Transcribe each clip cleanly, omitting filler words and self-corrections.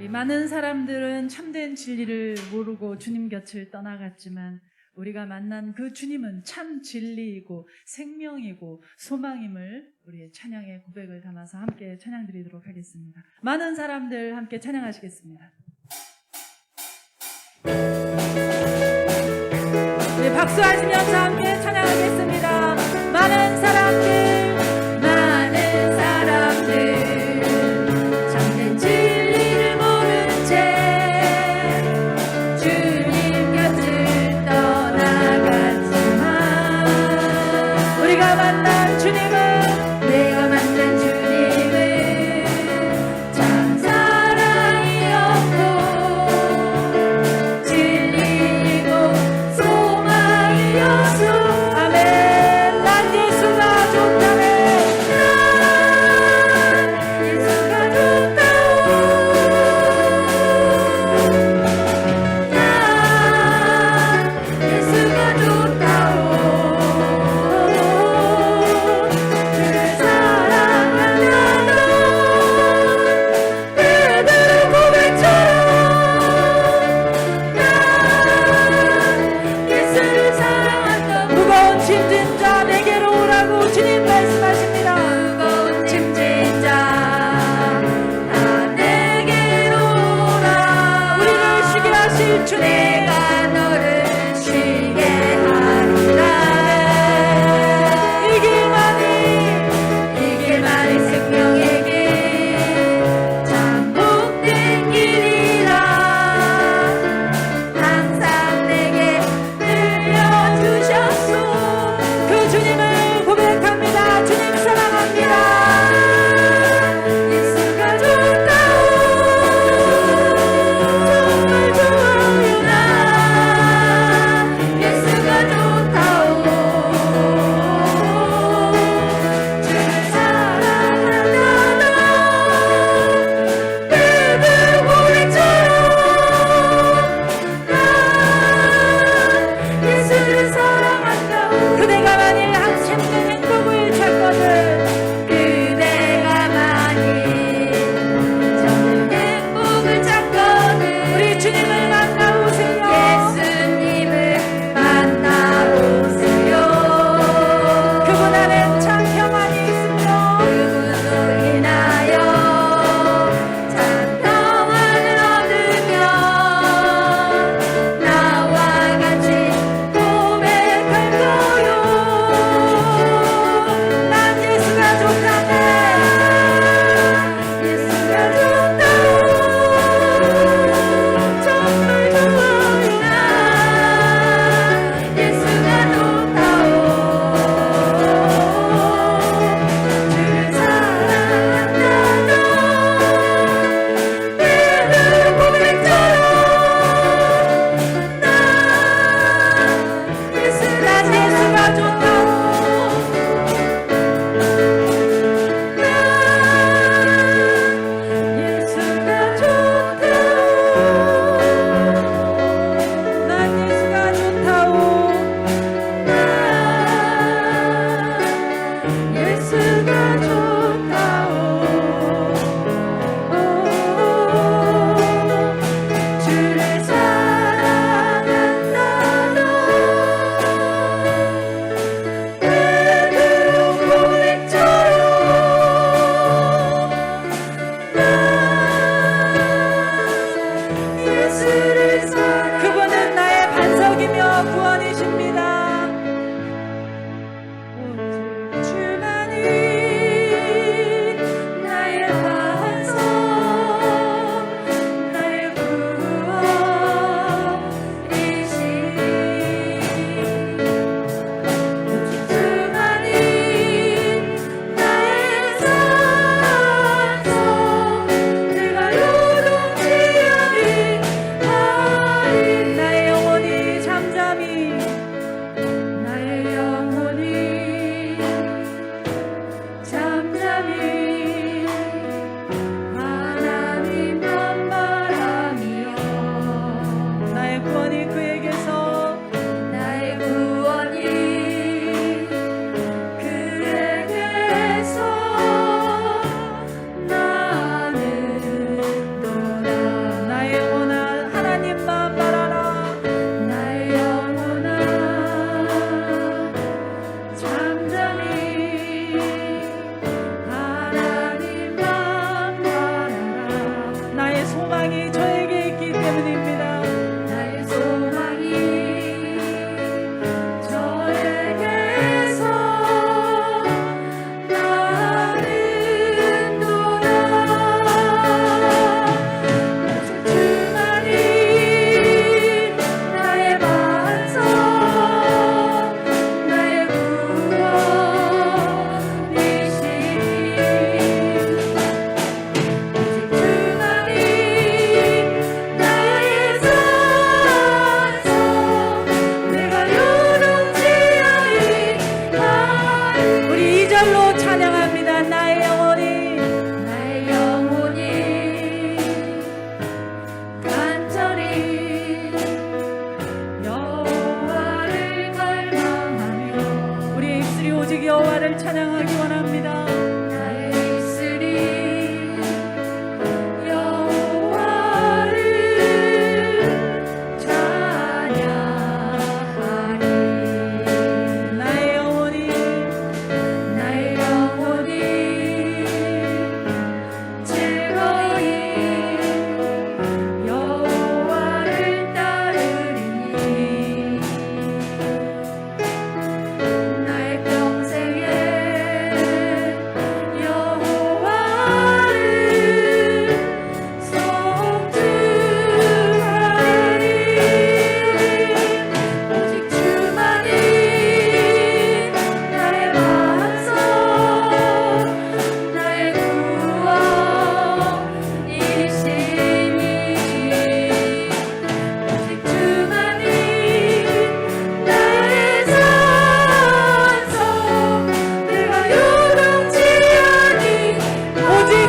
많은 사람들은 참된 진리를 모르고 주님 곁을 떠나갔지만 우리가 만난 그 주님은 참 진리이고 생명이고 소망임을 우리의 찬양의 고백을 담아서 함께 찬양 드리도록 하겠습니다. 많은 사람들 함께 찬양하시겠습니다. 네, 박수하시면서 함께 찬양하겠습니다. 많은 사람들 참된 진리를 모른 채 주님 곁을 떠나갔지만 우리가 만난 주님은 내가 만난 주님은 참 사랑이었고 진리이고 소망이었소. 아멘. 난 예수가 좋다.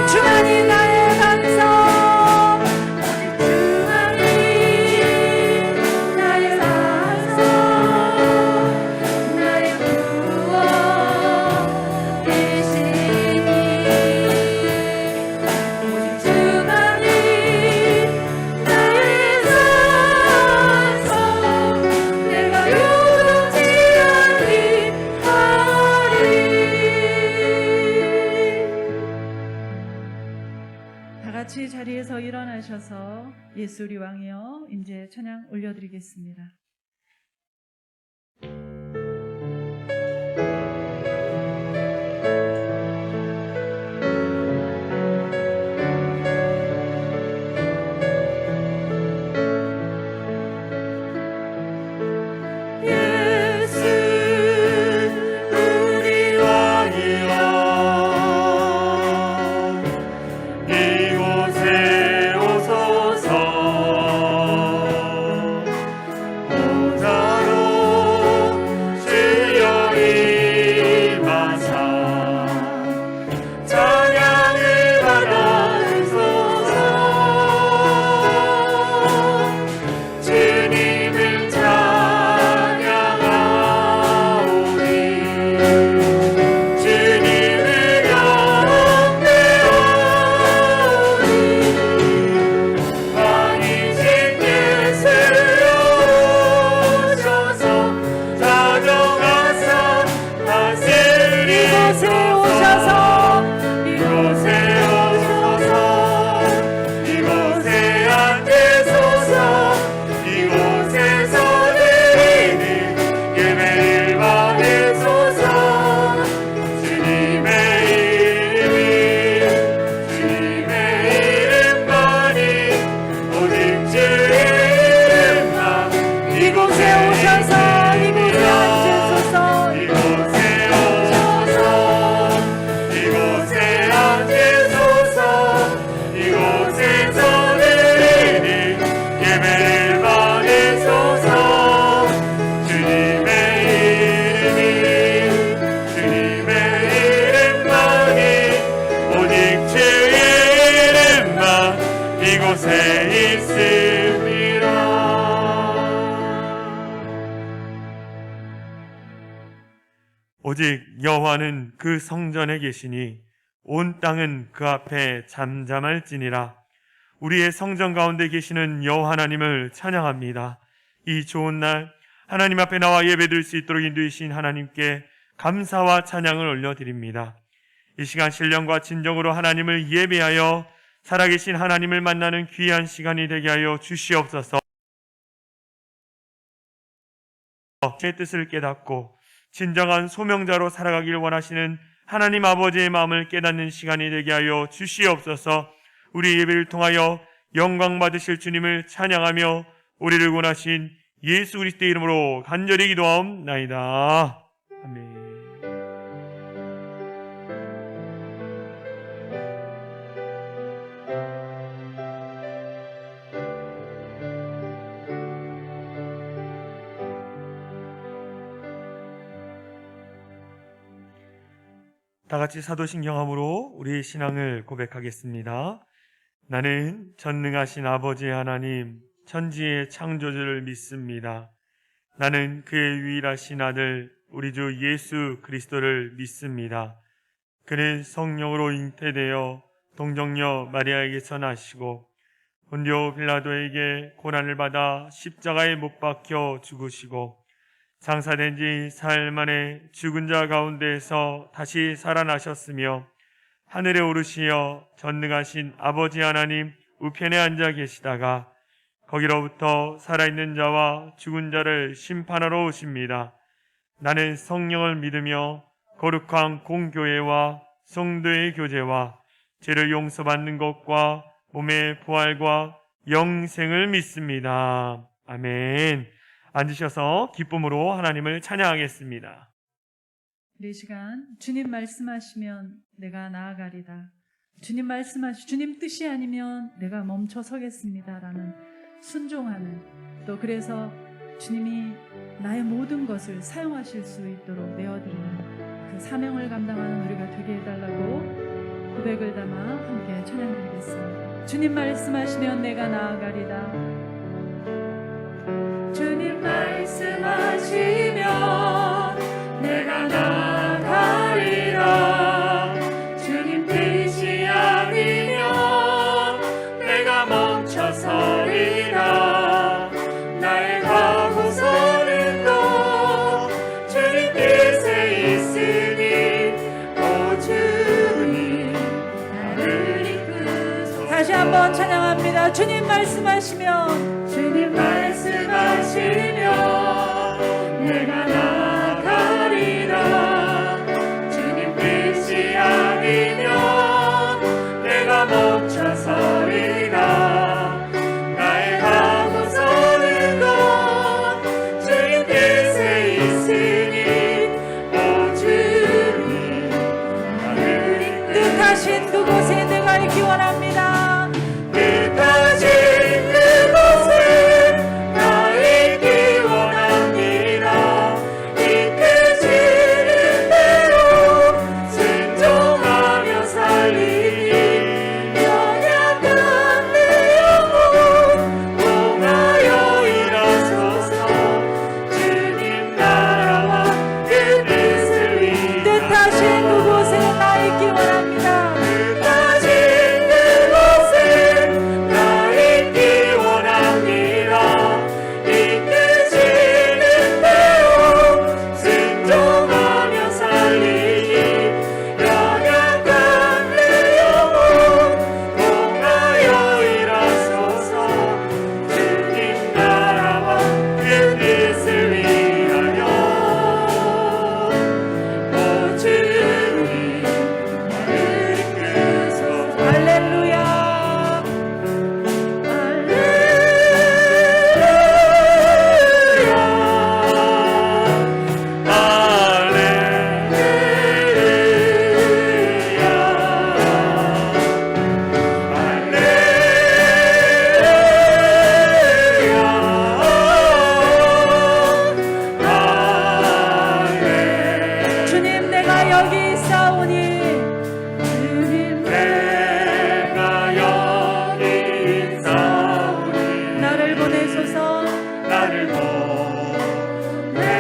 주만이 나의 반석, 오직 주만이 나의 반석, 나의 구원이시니 오직 주만이 나의 반석, 내가 요동치 아니하리. 다 같이 자리에서 일어나셔서 예수 우리 왕이여 이제 찬양 올려드리겠습니다. 예수 우리 왕이여 이곳에 오소서. 보좌로 주여 임하사 찬양을 받아주소서. 주님을 찬양하오니 주님을 영배하오니 왕이신 예수여 오셔서 다정하사 다스리소서. 이곳에 오셔서 이곳에 앉으소서. 이곳에서 드리는 예배를 받으소서. 주님의 이름만이 오직 주의 이름만 이곳에 오셔서 이곳에 앉으소서. 이곳에 오셔서 이곳에 앉으소서. 이곳에서 드리는 예배를 받으소서. 주님의 이름만이 오직 주의 이름만 이곳에 있습니다. 오직 여호와는 그 성전에 계시니 온 땅은 그 앞에 잠잠할지니라. 우리의 성전 가운데 계시는 여호와 하나님을 찬양합니다. 이 좋은 날 하나님 앞에 나와 예배드릴 수 있도록 인도하신 하나님께 감사와 찬양을 올려드립니다. 이 시간 신령과 진정으로 하나님을 예배하여 살아계신 하나님을 만나는 귀한 시간이 되게 하여 주시옵소서. 제 뜻을 깨닫고 진정한 소명자로 살아가길 원하시는 하나님 아버지의 마음을 깨닫는 시간이 되게 하여 주시옵소서. 우리 예배를 통하여 영광 받으실 주님을 찬양하며 우리를 구원하신 예수 그리스도의 이름으로 간절히 기도하옵나이다. 아멘. 다 같이 사도신경함으로 우리의 신앙을 고백하겠습니다. 나는 전능하신 아버지 하나님, 천지의 창조주를 믿습니다. 나는 그의 유일하신 아들 우리 주 예수 그리스도를 믿습니다. 그는 성령으로 잉태되어 동정녀 마리아에게서 나시고 본디오 빌라도에게 고난을 받아 십자가에 못 박혀 죽으시고 장사된 지 사흘 만에 죽은 자 가운데에서 다시 살아나셨으며 하늘에 오르시어 전능하신 아버지 하나님 우편에 앉아 계시다가 거기로부터 살아있는 자와 죽은 자를 심판하러 오십니다. 나는 성령을 믿으며 거룩한 공교회와 성도의 교제와 죄를 용서받는 것과 몸의 부활과 영생을 믿습니다. 아멘. 앉으셔서 기쁨으로 하나님을 찬양하겠습니다. 이 시간 주님 말씀하시면 내가 나아가리다. 주님 주님 뜻이 아니면 내가 멈춰 서겠습니다라는 순종하는, 또 그래서 주님이 나의 모든 것을 사용하실 수 있도록 내어드리는 그 사명을 감당하는 우리가 되게 해달라고 고백을 담아 우리 찬양 드리겠습니다. 주님 말씀하시면 내가 나아가리다. 주님 말씀하시면 내가 나아가리라. 주님 뜻이 아니면 내가 멈춰서리라. 나의 가고서는 또 주님 뜻에 있으니 오 주님 나를 이끄소서. 다시 한번 찬양합니다. 주님 말씀하시면 주님 말씀하시면 내가 나아가리라. 주님 뜻이 아니면 내가 멈춰서리라. 나의 가고서는 곧 주님 뜻에 있으니 오 주님 나를 이끌. 뜻하신 그곳에 내가 있기 원합니다. 뜻하신 그곳에 나 있기 원합니다. 이끄시는 대로 순종하며 살리니 연약한 내 영혼 통하여 일하소서. 주님 나라와 그 뜻을 위하여 뜻하신 그곳에 나 있기 원합니다. 뜻하신 그곳에 나 있기 원합니다. 이끄시는 대로 순종하며 살리니 연약한 내 영혼 통하여 일하소서. 주님 나라와 그 뜻을 위하여 오 주님 나를 이끄소서. 할렐루야. 주님 내가 여기 있사오니 주님 내가 여기 있사오니 나를 보내소서. 나를 보내소서.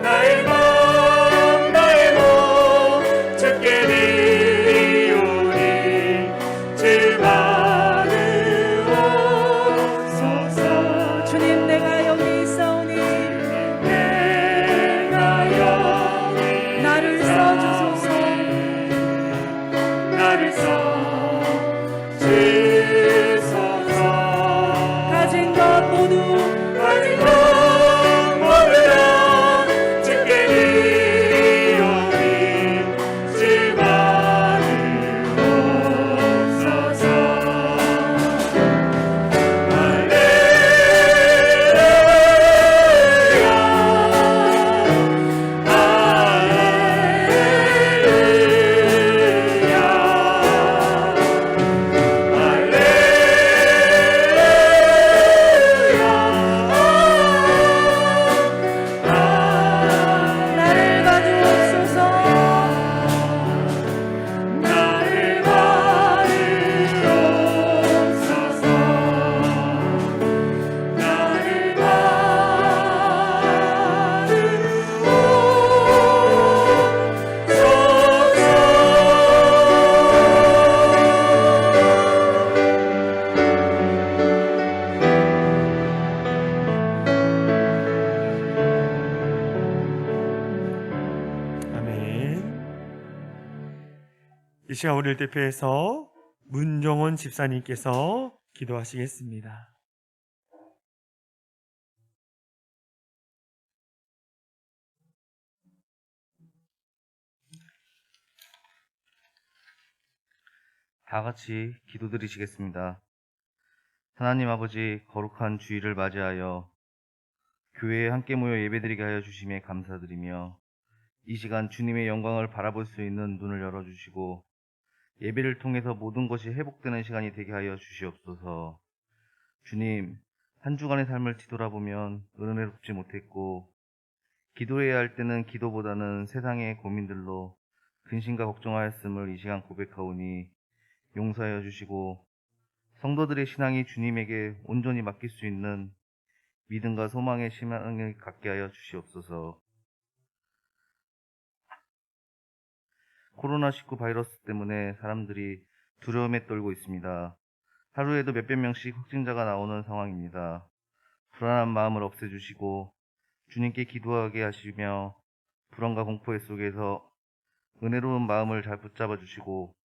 나의 맘 나의 몸 주께 드리오니 주 받으옵소서. 주님 내가 여기 있사오니 내가 여기 나를 써주소서. 나를 써주소서. 가진 것 모두 다 주께 드리오니 주 받으옵소서. 나를 받으옵소서. 나를 받으옵소서. 나를 아멘. 이 시간 우리를 대표해서 문정원 집사님께서 기도하시겠습니다. 다 같이 기도드리시겠습니다. 하나님 아버지, 거룩한 주일을 맞이하여 교회에 함께 모여 예배드리게 하여 주심에 감사드리며 이 시간 주님의 영광을 바라볼 수 있는 눈을 열어주시고 예배를 통해서 모든 것이 회복되는 시간이 되게 하여 주시옵소서. 주님, 한 주간의 삶을 뒤돌아보면 은혜롭지 못했고 기도해야 할 때는 기도보다는 세상의 고민들로 근심과 걱정하였음을 이 시간 고백하오니 용서하여 주시고 성도들의 신앙이 주님에게 온전히 맡길 수 있는 믿음과 소망의 신앙을 갖게 하여 주시옵소서. 코로나19 바이러스 때문에 사람들이 두려움에 떨고 있습니다. 하루에도 몇백 명씩 확진자가 나오는 상황입니다. 불안한 마음을 없애주시고 주님께 기도하게 하시며 불안과 공포의 속에서 은혜로운 마음을 잘 붙잡아 주시고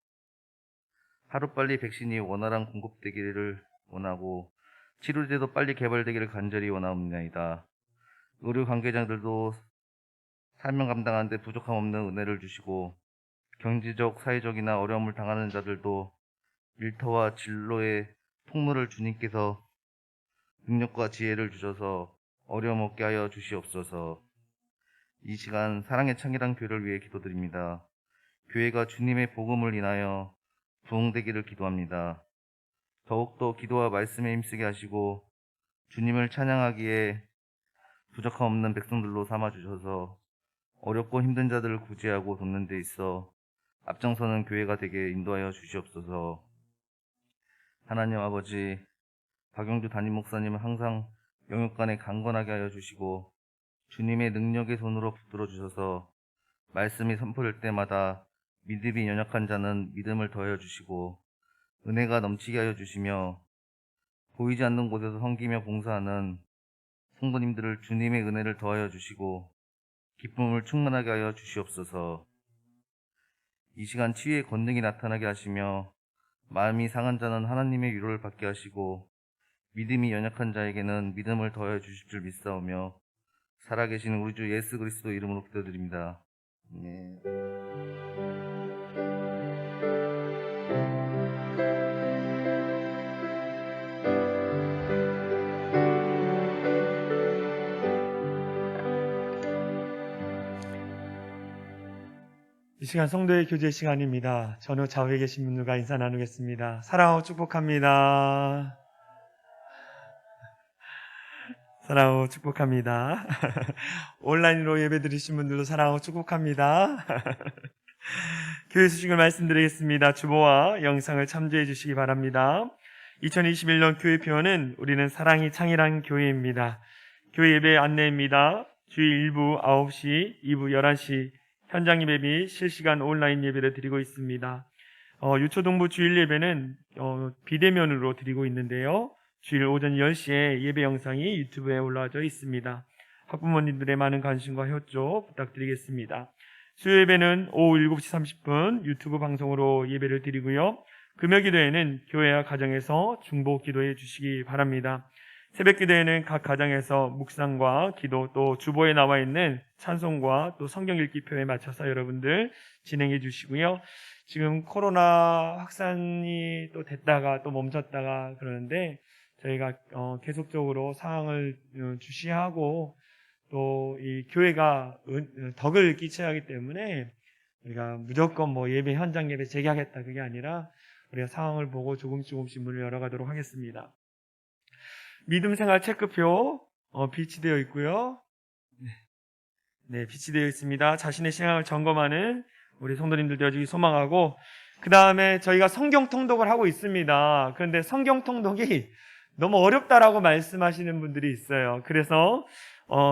하루빨리 백신이 원활한 공급되기를 원하고 치료제도 빨리 개발되기를 간절히 원하옵나이다. 의료 관계자들도 사명 감당하는데 부족함 없는 은혜를 주시고 경제적, 사회적이나 어려움을 당하는 자들도 일터와 진로의 통로를 주님께서 능력과 지혜를 주셔서 어려움 없게 하여 주시옵소서. 이 시간 사랑의 창이란 교회를 위해 기도드립니다. 교회가 주님의 복음을 인하여 부흥되기를 기도합니다. 더욱더 기도와 말씀에 힘쓰게 하시고 주님을 찬양하기에 부족함 없는 백성들로 삼아주셔서 어렵고 힘든 자들을 구제하고 돕는 데 있어 앞장서는 교회가 되게 인도하여 주시옵소서. 하나님 아버지, 박영주 담임 목사님을 항상 영육간에 강건하게 하여 주시고 주님의 능력의 손으로 붙들어 주셔서 말씀이 선포될 때마다 믿음이 연약한 자는 믿음을 더하여 주시고 은혜가 넘치게 하여 주시며 보이지 않는 곳에서 섬기며 봉사하는 성도님들을 주님의 은혜를 더하여 주시고 기쁨을 충만하게 하여 주시옵소서. 이 시간 치유의 권능이 나타나게 하시며 마음이 상한 자는 하나님의 위로를 받게 하시고 믿음이 연약한 자에게는 믿음을 더하여 주실 줄 믿사오며 살아계신 우리 주 예수 그리스도 이름으로 기도드립니다. 네. 이 시간 성도의 교제 시간입니다. 전후 좌우에 계신 분들과 인사 나누겠습니다. 사랑하고 축복합니다. 사랑하고 축복합니다. 온라인으로 예배 드리신 분들도 사랑하고 축복합니다. 교회 소식을 말씀드리겠습니다. 주보와 영상을 참조해 주시기 바랍니다. 2021년 교회 표어는 우리는 사랑이 창이란 교회입니다. 교회 예배 안내입니다. 주일 1부 9시, 2부 11시 현장 예배 및 실시간 온라인 예배를 드리고 있습니다. 유초동부 주일 예배는 비대면으로 드리고 있는데요. 주일 오전 10시에 예배 영상이 유튜브에 올라져 있습니다. 학부모님들의 많은 관심과 협조 부탁드리겠습니다. 수요 예배는 오후 7시 30분 유튜브 방송으로 예배를 드리고요. 금요 기도회는 교회와 가정에서 중보 기도해 주시기 바랍니다. 새벽 기도회는 각 가정에서 묵상과 기도 또 주보에 나와 있는 찬송과 또 성경 읽기표에 맞춰서 여러분들 진행해 주시고요. 지금 코로나 확산이 또 됐다가 또 멈췄다가 그러는데 저희가 계속적으로 상황을 주시하고 또 이 교회가 덕을 끼쳐야 하기 때문에 우리가 무조건 예배 현장 예배 재개하겠다 그게 아니라 우리가 상황을 보고 조금씩 문을 열어가도록 하겠습니다. 믿음생활 체크표 비치되어 있고요. 네, 비치되어 있습니다. 자신의 신앙을 점검하는 우리 성도님들 되어주기 소망하고 그 다음에 저희가 성경 통독을 하고 있습니다. 그런데 성경 통독이 너무 어렵다라고 말씀하시는 분들이 있어요. 그래서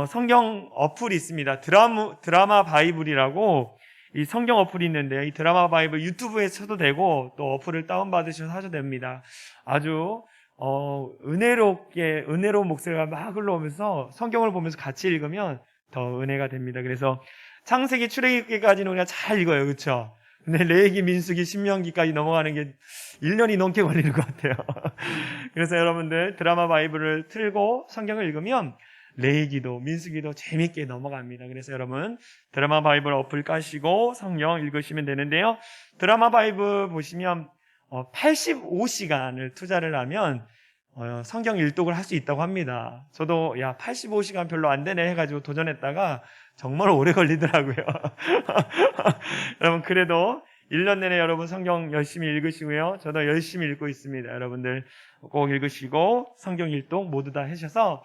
성경 어플이 있습니다. 드라마 바이블이라고 이 성경 어플이 있는데 이 드라마 바이블 유튜브에 쳐도 되고 또 어플을 다운받으셔서 하셔도 됩니다. 아주 은혜로운 목소리가 막 흘러오면서 성경을 보면서 같이 읽으면 더 은혜가 됩니다. 그래서 창세기 출애굽기까지는 우리가 잘 읽어요. 그렇죠? 근데 레위기 민수기 신명기까지 넘어가는 게 1년이 넘게 걸리는 것 같아요. 그래서 여러분들 드라마 바이블을 틀고 성경을 읽으면 레위기도 민수기도 재밌게 넘어갑니다. 그래서 여러분 드라마 바이블 어플 까시고 성경 읽으시면 되는데요. 드라마 바이블 보시면 85시간을 투자를 하면 성경 일독을 할 수 있다고 합니다. 저도 85시간 별로 안 되네 해가지고 도전했다가 정말 오래 걸리더라고요. 여러분 그래도 1년 내내 여러분 성경 열심히 읽으시고요. 저도 열심히 읽고 있습니다. 여러분들 꼭 읽으시고 성경 일독 모두 다 하셔서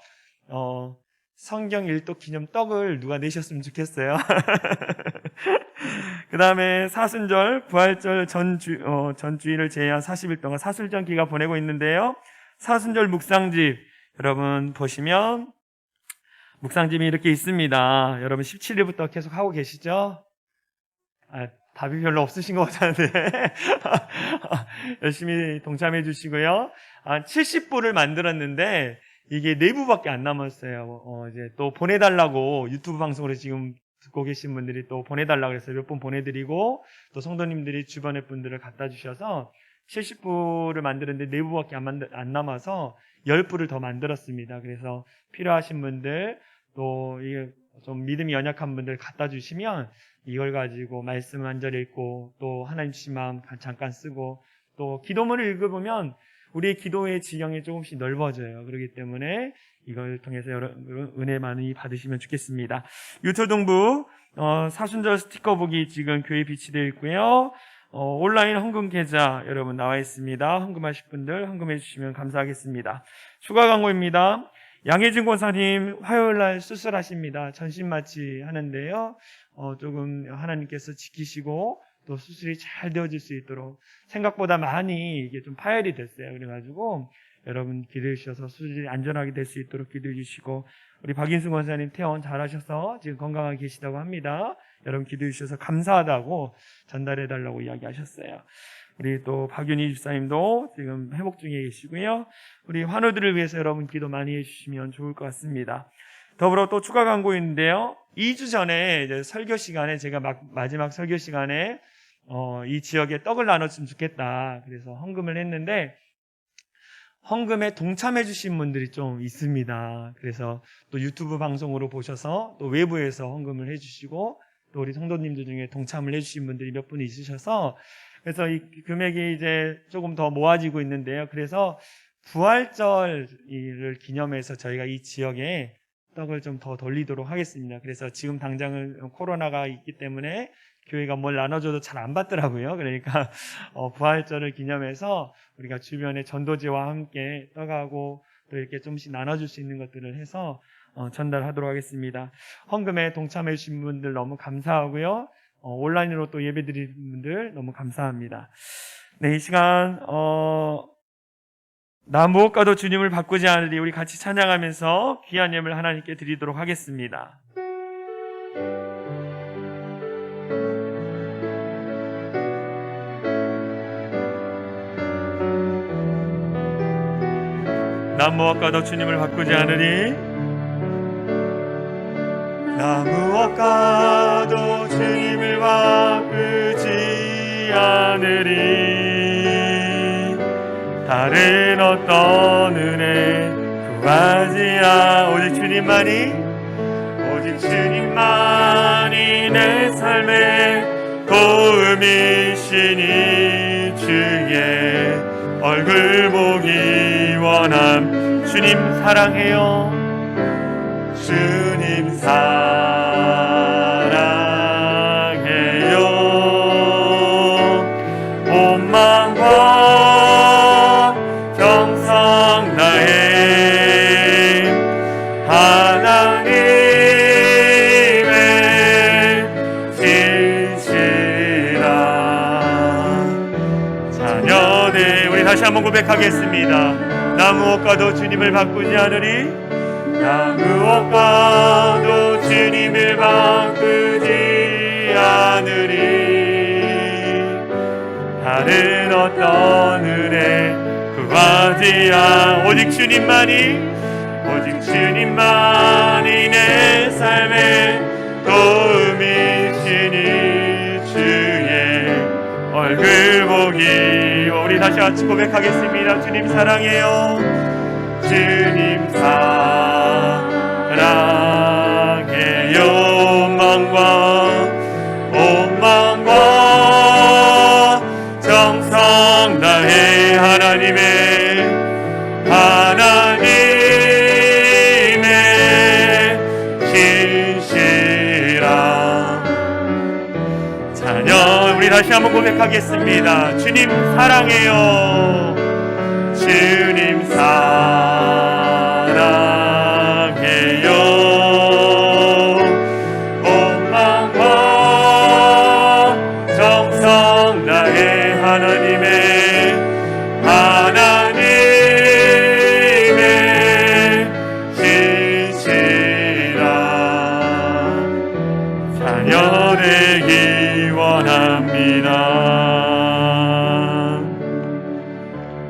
성경 일독 기념 떡을 누가 내셨으면 좋겠어요. 그 다음에 사순절, 부활절 전주일을 제외한 40일 동안 사순절 기가 보내고 있는데요. 사순절 묵상집, 여러분 보시면 묵상집이 이렇게 있습니다. 여러분 17일부터 계속 하고 계시죠? 답이 별로 없으신 것 같은데 열심히 동참해 주시고요. 70부를 만들었는데 이게 4부밖에 안 남았어요. 이제 또 보내달라고 유튜브 방송으로 지금 듣고 계신 분들이 또 보내달라고 해서 몇 분 보내드리고, 또 성도님들이 주변의 분들을 갖다 주셔서 70부를 만드는데 4부밖에 안 남아서 10부를 더 만들었습니다. 그래서 필요하신 분들, 또 이게 좀 믿음이 연약한 분들 갖다 주시면 이걸 가지고 말씀 한 절 읽고, 또 하나님 주신 마음 잠깐 쓰고, 또 기도문을 읽어보면 우리의 기도의 지경이 조금씩 넓어져요. 그렇기 때문에 이걸 통해서 여러분 은혜 많이 받으시면 좋겠습니다. 유초동부 사순절 스티커북이 지금 교회에 비치되어 있고요. 온라인 헌금 계좌 여러분 나와 있습니다. 헌금하실 분들 헌금해 주시면 감사하겠습니다. 추가 광고입니다. 양혜진 권사님 화요일날 수술하십니다. 전신마취 하는데요. 조금 하나님께서 지키시고 또 수술이 잘 되어질 수 있도록, 생각보다 많이 이게 좀 파열이 됐어요. 그래가지고 여러분 기도해 주셔서 수술이 안전하게 될 수 있도록 기도해 주시고, 우리 박인수 권사님 퇴원 잘하셔서 지금 건강하게 계시다고 합니다. 여러분 기도해 주셔서 감사하다고 전달해 달라고 이야기하셨어요. 우리 또 박윤희 집사님도 지금 회복 중에 계시고요. 우리 환우들을 위해서 여러분 기도 많이 해주시면 좋을 것 같습니다. 더불어 또 추가 광고인데요. 2주 전에 이제 설교 시간에 제가 마지막 설교 시간에 이 지역에 떡을 나눴으면 좋겠다. 그래서 헌금을 했는데 헌금에 동참해 주신 분들이 좀 있습니다. 그래서 또 유튜브 방송으로 보셔서 또 외부에서 헌금을 해주시고, 또 우리 성도님들 중에 동참을 해주신 분들이 몇 분 있으셔서, 그래서 이 금액이 이제 조금 더 모아지고 있는데요. 그래서 부활절을 기념해서 저희가 이 지역에 떡을 좀 더 돌리도록 하겠습니다. 그래서 지금 당장은 코로나가 있기 때문에 교회가 뭘 나눠줘도 잘 안 받더라고요. 그러니까 부활절을 기념해서 우리가 주변에 전도지와 함께 떡하고 또 이렇게 좀씩 나눠줄 수 있는 것들을 해서 전달하도록 하겠습니다. 헌금에 동참해 주신 분들 너무 감사하고요. 온라인으로 또 예배드리는 분들 너무 감사합니다. 네, 이 시간 나 무엇과도 주님을 바꾸지 않으리, 우리 같이 찬양하면서 귀한 예물 하나님께 드리도록 하겠습니다. 나 무엇과도 주님을 바꾸지 않으리, 나 무엇과도 주님을 바꾸지 않으리. 다른 어떤 은혜 구하지 오직 주님만이, 오직 주님만이 내 삶의 도움이시니, 주의 얼굴 보기 원함. 주님 사랑해요. 주님 사랑해요. 온 마음과 정성 다해 하나님의 진실한 자녀들, 우리 다시 한번 고백하겠습니다. 나 무엇과도 주님을 바꾸지 않으리, 나 무엇과도 주님을 바꾸지 않으리. 다른 어떤 은혜 구하지 오직 주님만이, 오직 주님만이 내 삶의 도움이시니, 주의 얼굴 보기. 우리 다시 같이 고백하겠습니다. 주님 사랑해요. 주님 사랑해요. 온 마음과 정성 다해 하나님의 진실한 자녀. 우리 다시 한번 고백하겠습니다. 주님 사랑해요. 주님 사랑해요.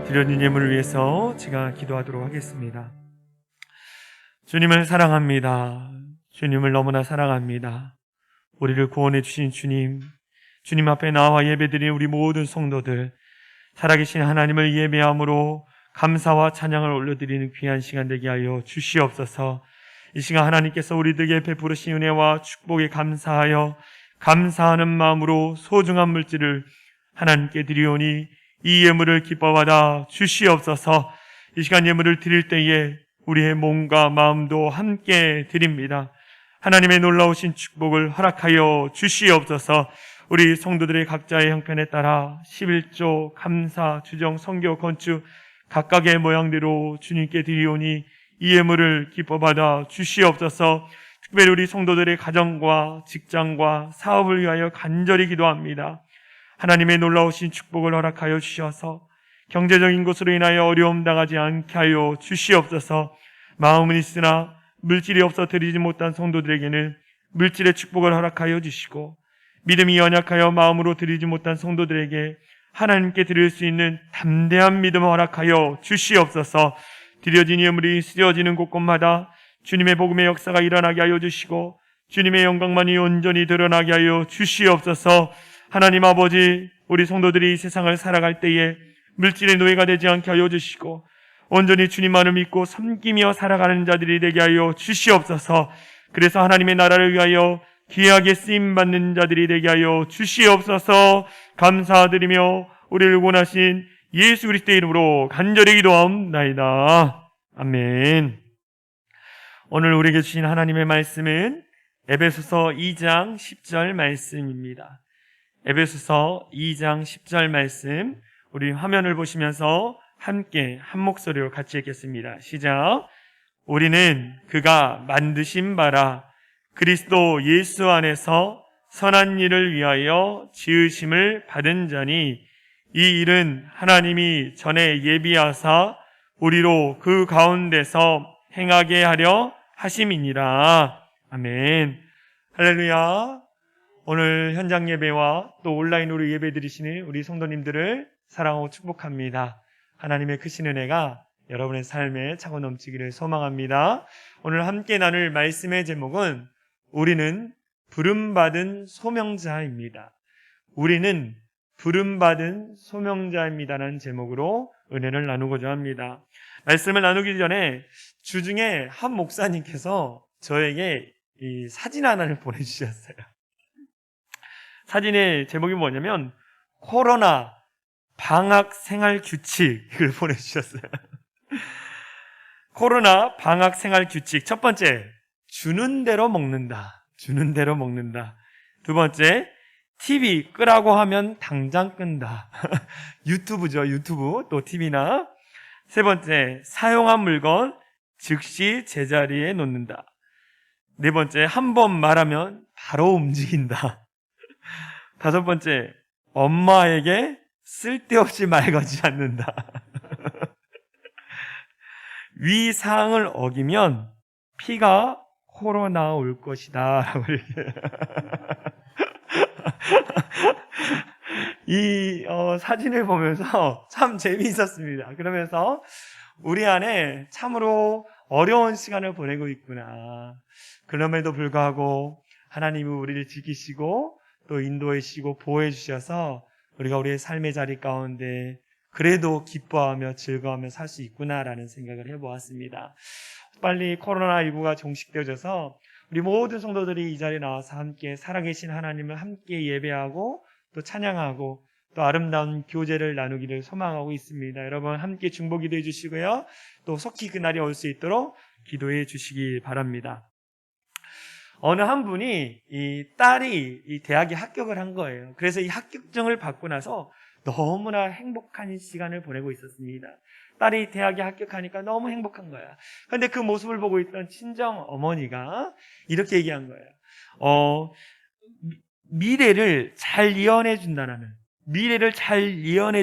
드려진 예물을 위해서 제가 기도하도록 하겠습니다. 주님을 사랑합니다. 주님을 너무나 사랑합니다. 우리를 구원해 주신 주님, 주님 앞에 나와 예배드린 우리 모든 성도들, 살아계신 하나님을 예배함으로 감사와 찬양을 올려드리는 귀한 시간 되게 하여 주시옵소서. 이 시간 하나님께서 우리들에게 베푸르신 은혜와 축복에 감사하여 감사하는 마음으로 소중한 물질을 하나님께 드리오니 이 예물을 기뻐받아 주시옵소서. 이 시간 예물을 드릴 때에 우리의 몸과 마음도 함께 드립니다. 하나님의 놀라우신 축복을 허락하여 주시옵소서. 우리 성도들의 각자의 형편에 따라 11조, 감사, 주정, 성교, 건축 각각의 모양대로 주님께 드리오니 이 예물을 기뻐받아 주시옵소서. 특별히 우리 성도들의 가정과 직장과 사업을 위하여 간절히 기도합니다. 하나님의 놀라우신 축복을 허락하여 주셔서 경제적인 것으로 인하여 어려움 당하지 않게 하여 주시옵소서. 마음은 있으나 물질이 없어 드리지 못한 성도들에게는 물질의 축복을 허락하여 주시고, 믿음이 연약하여 마음으로 드리지 못한 성도들에게 하나님께 드릴 수 있는 담대한 믿음을 허락하여 주시옵소서. 드려진 예물이 쓰여지는 곳곳마다 주님의 복음의 역사가 일어나게 하여 주시고 주님의 영광만이 온전히 드러나게 하여 주시옵소서. 하나님 아버지, 우리 성도들이 이 세상을 살아갈 때에 물질의 노예가 되지 않게 하여 주시고 온전히 주님만을 믿고 섬기며 살아가는 자들이 되게 하여 주시옵소서. 그래서 하나님의 나라를 위하여 귀하게 쓰임받는 자들이 되게 하여 주시옵소서. 감사드리며 우리를 구원하신 예수 그리스도의 이름으로 간절히 기도하옵나이다. 아멘. 오늘 우리에게 주신 하나님의 말씀은 에베소서 2장 10절 말씀입니다. 에베소서 2장 10절 말씀, 우리 화면을 보시면서 함께 한 목소리로 같이 읽겠습니다. 시작. 우리는 그가 만드신 바라 그리스도 예수 안에서 선한 일을 위하여 지으심을 받은 자니 이 일은 하나님이 전에 예비하사 우리로 그 가운데서 행하게 하려 하심이니라. 아멘. 할렐루야. 오늘 현장 예배와 또 온라인으로 예배 드리시는 우리 성도님들을 사랑하고 축복합니다. 하나님의 크신 은혜가 여러분의 삶에 차고 넘치기를 소망합니다. 오늘 함께 나눌 말씀의 제목은 우리는 부름받은 소명자입니다. 우리는 부름받은 소명자입니다라는 제목으로 은혜를 나누고자 합니다. 말씀을 나누기 전에 주중에 한 목사님께서 저에게 이 사진 하나를 보내주셨어요. 사진의 제목이 뭐냐면 코로나 방학 생활 규칙을 보내주셨어요. 코로나 방학 생활 규칙. 첫 번째, 주는 대로 먹는다. 주는 대로 먹는다. 두 번째, TV 끄라고 하면 당장 끈다. 유튜브죠, 유튜브. 또 TV나. 세 번째, 사용한 물건 즉시 제자리에 놓는다. 네 번째, 한 번 말하면 바로 움직인다. 다섯 번째, 엄마에게 쓸데없이 말 걸지 않는다. 위 사항을 어기면 피가 코로 나올 것이다. 라고 이렇게. 이 사진을 보면서 참 재미있었습니다. 그러면서 우리 안에 참으로 어려운 시간을 보내고 있구나. 그럼에도 불구하고 하나님이 우리를 지키시고 또 인도해 주시고 보호해 주셔서 우리가 우리의 삶의 자리 가운데 그래도 기뻐하며 즐거워하며 살 수 있구나라는 생각을 해보았습니다. 빨리 코로나19가 종식되어져서 우리 모든 성도들이 이 자리에 나와서 함께 살아계신 하나님을 함께 예배하고 또 찬양하고 또 아름다운 교제를 나누기를 소망하고 있습니다. 여러분 함께 중보 기도해 주시고요. 또 속히 그날이 올 수 있도록 기도해 주시기 바랍니다. 어느 한 분이 이 딸이 이 대학에 합격을 한 거예요. 그래서 이 합격증을 받고 나서 너무나 행복한 시간을 보내고 있었습니다. 딸이 대학에 합격하니까 너무 행복한 거야. 그런데 그 모습을 보고 있던 친정 어머니가 이렇게 얘기한 거예요. 미래를 잘 예언해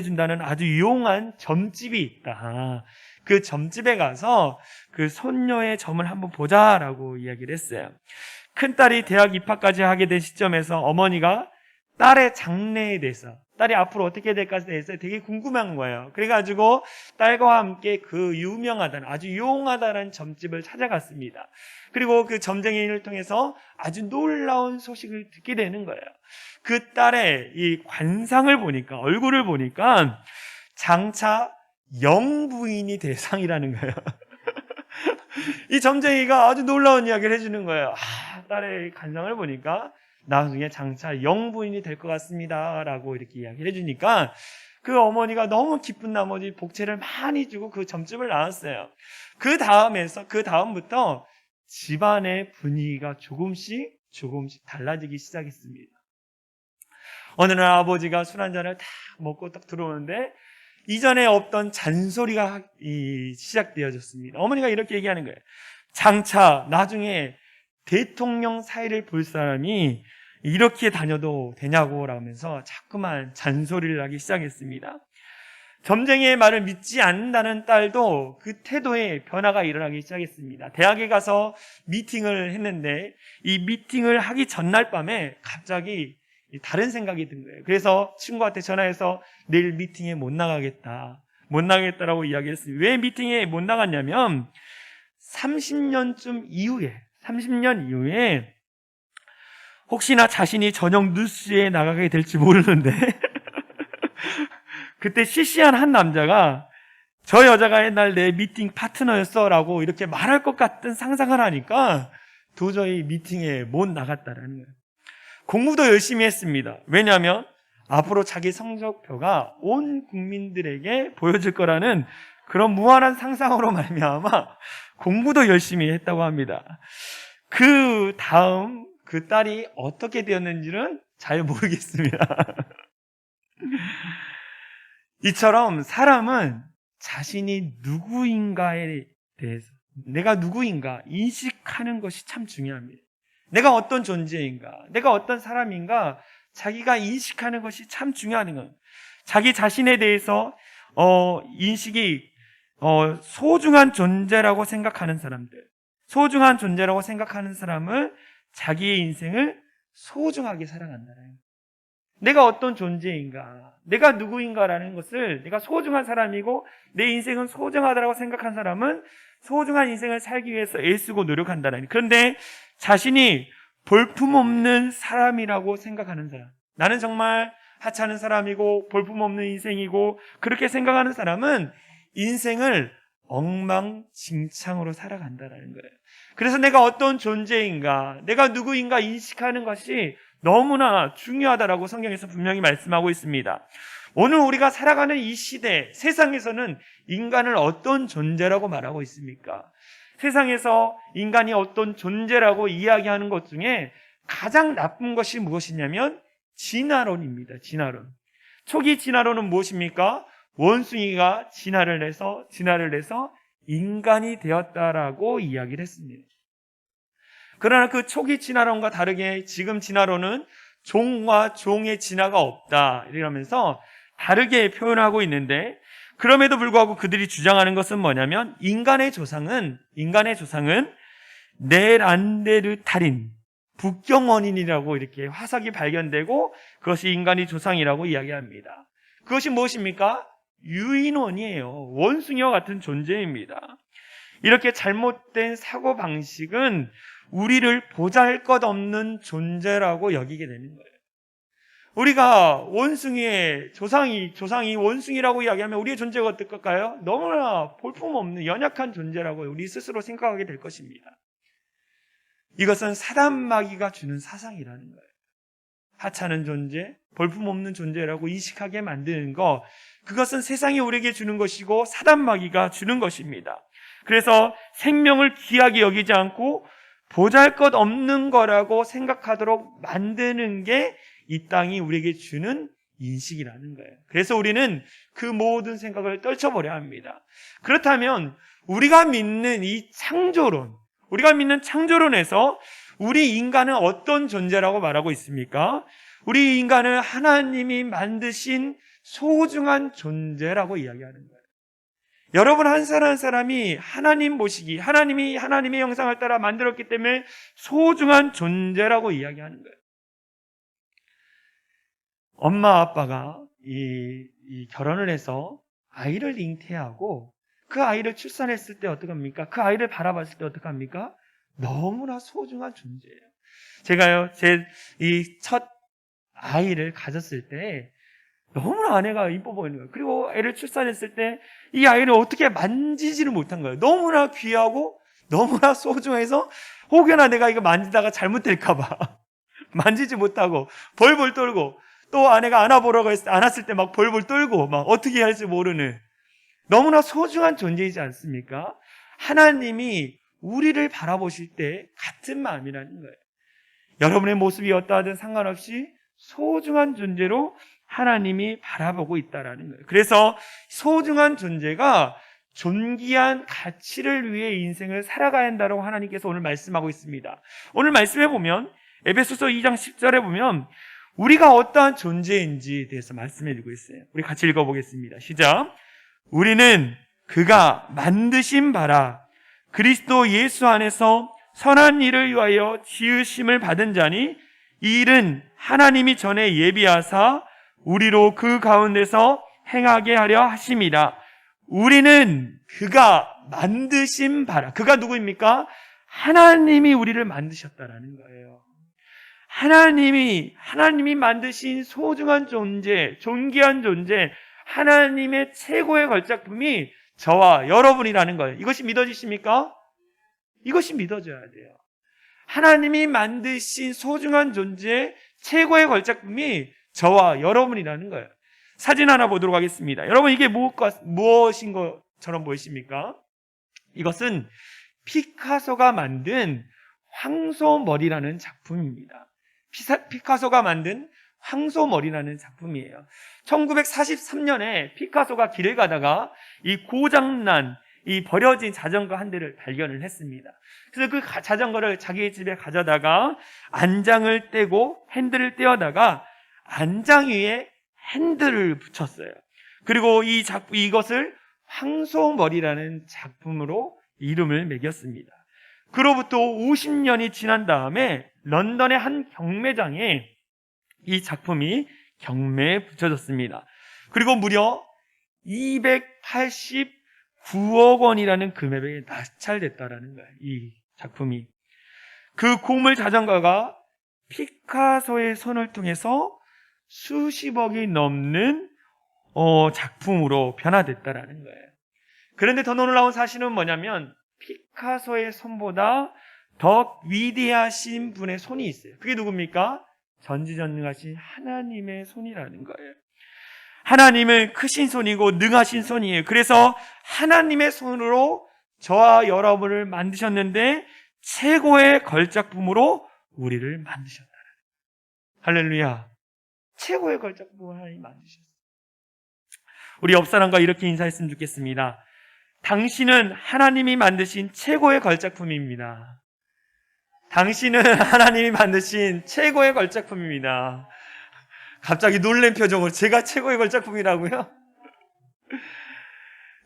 준다는 아주 유용한 점집이 있다. 그 점집에 가서 그 손녀의 점을 한번 보자라고 이야기를 했어요. 큰딸이 대학 입학까지 하게 된 시점에서 어머니가 딸의 장래에 대해서, 딸이 앞으로 어떻게 될까에 대해서 되게 궁금한 거예요. 그래가지고 딸과 함께 그 유명하다는, 아주 유용하다는 점집을 찾아갔습니다. 그리고 그 점쟁이를 통해서 아주 놀라운 소식을 듣게 되는 거예요. 그 딸의 이 관상을 보니까, 얼굴을 보니까 장차 영부인이 될 상이라는 거예요. 이 점쟁이가 아주 놀라운 이야기를 해주는 거예요. 딸의 관상을 보니까 나중에 장차 영부인이 될 것 같습니다 라고 이렇게 이야기를 해주니까 그 어머니가 너무 기쁜 나머지 복채를 많이 주고 그 점집을 나왔어요. 그 다음부터 집안의 분위기가 조금씩 달라지기 시작했습니다. 어느 날 아버지가 술 한잔을 딱 먹고 딱 들어오는데 이전에 없던 잔소리가 시작되어졌습니다. 어머니가 이렇게 얘기하는 거예요. 장차 나중에 대통령 사이를 볼 사람이 이렇게 다녀도 되냐고 라면서 자꾸만 잔소리를 하기 시작했습니다. 점쟁이의 말을 믿지 않는다는 딸도 그 태도에 변화가 일어나기 시작했습니다. 대학에 가서 미팅을 했는데 이 미팅을 하기 전날 밤에 갑자기 다른 생각이 든 거예요. 그래서 친구한테 전화해서 내일 미팅에 못 나가겠다라고 이야기했어요. 왜 미팅에 못 나갔냐면 30년 이후에 혹시나 자신이 저녁 뉴스에 나가게 될지 모르는데 그때 시시한 한 남자가 저 여자가 옛날 내 미팅 파트너였어 라고 이렇게 말할 것 같은 상상을 하니까 도저히 미팅에 못 나갔다라는 거예요. 공부도 열심히 했습니다. 왜냐하면 앞으로 자기 성적표가 온 국민들에게 보여질 거라는 그런 무한한 상상으로 말미암아 공부도 열심히 했다고 합니다. 그 다음 그 딸이 어떻게 되었는지는 잘 모르겠습니다. 이처럼 사람은 자신이 누구인가에 대해서, 내가 누구인가 인식하는 것이 참 중요합니다. 내가 어떤 존재인가, 내가 어떤 사람인가 자기가 인식하는 것이 참 중요한 거예요. 자기 자신에 대해서 인식이 소중한 존재라고 생각하는 사람들, 소중한 존재라고 생각하는 사람은 자기의 인생을 소중하게 살아간다는 거예요. 내가 어떤 존재인가, 내가 누구인가라는 것을, 내가 소중한 사람이고 내 인생은 소중하다고 생각한 사람은 소중한 인생을 살기 위해서 애쓰고 노력한다는 거예요. 그런데 자신이 볼품없는 사람이라고 생각하는 사람, 나는 정말 하찮은 사람이고 볼품없는 인생이고 그렇게 생각하는 사람은 인생을 엉망진창으로 살아간다는 거예요. 그래서 내가 어떤 존재인가, 내가 누구인가 인식하는 것이 너무나 중요하다라고 성경에서 분명히 말씀하고 있습니다. 오늘 우리가 살아가는 이 시대, 세상에서는 인간을 어떤 존재라고 말하고 있습니까? 세상에서 인간이 어떤 존재라고 이야기하는 것 중에 가장 나쁜 것이 무엇이냐면 진화론입니다. 진화론. 초기 진화론은 무엇입니까? 원숭이가 진화를 해서 인간이 되었다라고 이야기를 했습니다. 그러나 그 초기 진화론과 다르게 지금 진화론은 종과 종의 진화가 없다 이러면서 다르게 표현하고 있는데, 그럼에도 불구하고 그들이 주장하는 것은 뭐냐면 인간의 조상은 네란데르탈인, 북경원인이라고 이렇게 화석이 발견되고 그것이 인간의 조상이라고 이야기합니다. 그것이 무엇입니까? 유인원이에요. 원숭이와 같은 존재입니다. 이렇게 잘못된 사고방식은 우리를 보잘것없는 존재라고 여기게 되는 거예요. 우리가 원숭이의 조상이 원숭이라고 이야기하면 우리의 존재가 어떨까요? 너무나 볼품없는 연약한 존재라고 우리 스스로 생각하게 될 것입니다. 이것은 사단마귀가 주는 사상이라는 거예요. 하찮은 존재, 볼품없는 존재라고 인식하게 만드는 것, 그것은 세상이 우리에게 주는 것이고 사단마귀가 주는 것입니다. 그래서 생명을 귀하게 여기지 않고 보잘것없는 거라고 생각하도록 만드는 게 이 땅이 우리에게 주는 인식이라는 거예요. 그래서 우리는 그 모든 생각을 떨쳐버려야 합니다. 그렇다면 우리가 믿는 이 창조론에서 우리 인간은 어떤 존재라고 말하고 있습니까? 우리 인간은 하나님이 만드신 소중한 존재라고 이야기하는 거예요. 여러분 한 사람 한 사람이 하나님 보시기, 하나님이 하나님의 형상을 따라 만들었기 때문에 소중한 존재라고 이야기하는 거예요. 엄마 아빠가 이 결혼을 해서 아이를 잉태하고 그 아이를 출산했을 때 어떡합니까? 그 아이를 바라봤을 때 어떡합니까? 너무나 소중한 존재예요. 제가요, 이 첫 아이를 가졌을 때 너무나 아내가 이뻐 보이는 거예요. 그리고 애를 출산했을 때 이 아이를 어떻게 만지지를 못한 거예요. 너무나 귀하고 너무나 소중해서 혹여나 내가 이거 만지다가 잘못될까봐 만지지 못하고 벌벌 떨고, 또 아내가 안아보라고 안았을 때 막 벌벌 떨고 막 어떻게 해야 할지 모르는 너무나 소중한 존재이지 않습니까? 하나님이 우리를 바라보실 때 같은 마음이라는 거예요. 여러분의 모습이 어떠하든 상관없이 소중한 존재로 하나님이 바라보고 있다라는 거예요. 그래서 소중한 존재가 존귀한 가치를 위해 인생을 살아가야 한다고 하나님께서 오늘 말씀하고 있습니다. 오늘 말씀해 보면 에베소서 2장 10절에 보면 우리가 어떠한 존재인지에 대해서 말씀해 주고 있어요. 우리 같이 읽어보겠습니다. 시작. 우리는 그가 만드신 바라 그리스도 예수 안에서 선한 일을 위하여 지으심을 받은 자니 이 일은 하나님이 전에 예비하사 우리로 그 가운데서 행하게 하려 하심이라. 우리는 그가 만드신 바라. 그가 누구입니까? 하나님이 우리를 만드셨다라는 거예요. 하나님이 만드신 소중한 존재, 존귀한 존재, 하나님의 최고의 걸작품이 저와 여러분이라는 거예요. 이것이 믿어지십니까? 이것이 믿어져야 돼요. 하나님이 만드신 소중한 존재, 최고의 걸작품이 저와 여러분이라는 거예요. 사진 하나 보도록 하겠습니다. 여러분, 이게 무엇인 것처럼 보이십니까? 이것은 피카소가 만든 황소머리라는 작품입니다. 피카소가 만든 황소머리라는 작품이에요. 1943년에 피카소가 길을 가다가 이 고장난 이 버려진 자전거 한 대를 발견을 했습니다. 그래서 그 자전거를 자기 집에 가져다가 안장을 떼고 핸들을 떼어다가 안장 위에 핸들을 붙였어요. 그리고 이것을 황소머리라는 작품으로 이름을 매겼습니다. 그로부터 50년이 지난 다음에 런던의 한 경매장에 이 작품이 경매에 붙여졌습니다. 그리고 무려 289억 원이라는 금액에 낙찰됐다라는 거예요. 이 작품이. 그 고물 자전거가 피카소의 손을 통해서 수십억이 넘는 작품으로 변화됐다라는 거예요. 그런데 더 놀라운 사실은 뭐냐면 피카소의 손보다 더 위대하신 분의 손이 있어요. 그게 누굽니까? 전지전능하신 하나님의 손이라는 거예요. 하나님은 크신 손이고 능하신 손이에요. 그래서 하나님의 손으로 저와 여러분을 만드셨는데 최고의 걸작품으로 우리를 만드셨다는 거예요. 할렐루야. 최고의 걸작품을 하나님 만드셨어요. 우리 옆 사람과 이렇게 인사했으면 좋겠습니다. 당신은 하나님이 만드신 최고의 걸작품입니다. 당신은 하나님이 만드신 최고의 걸작품입니다. 갑자기 놀란 표정으로 제가 최고의 걸작품이라고요?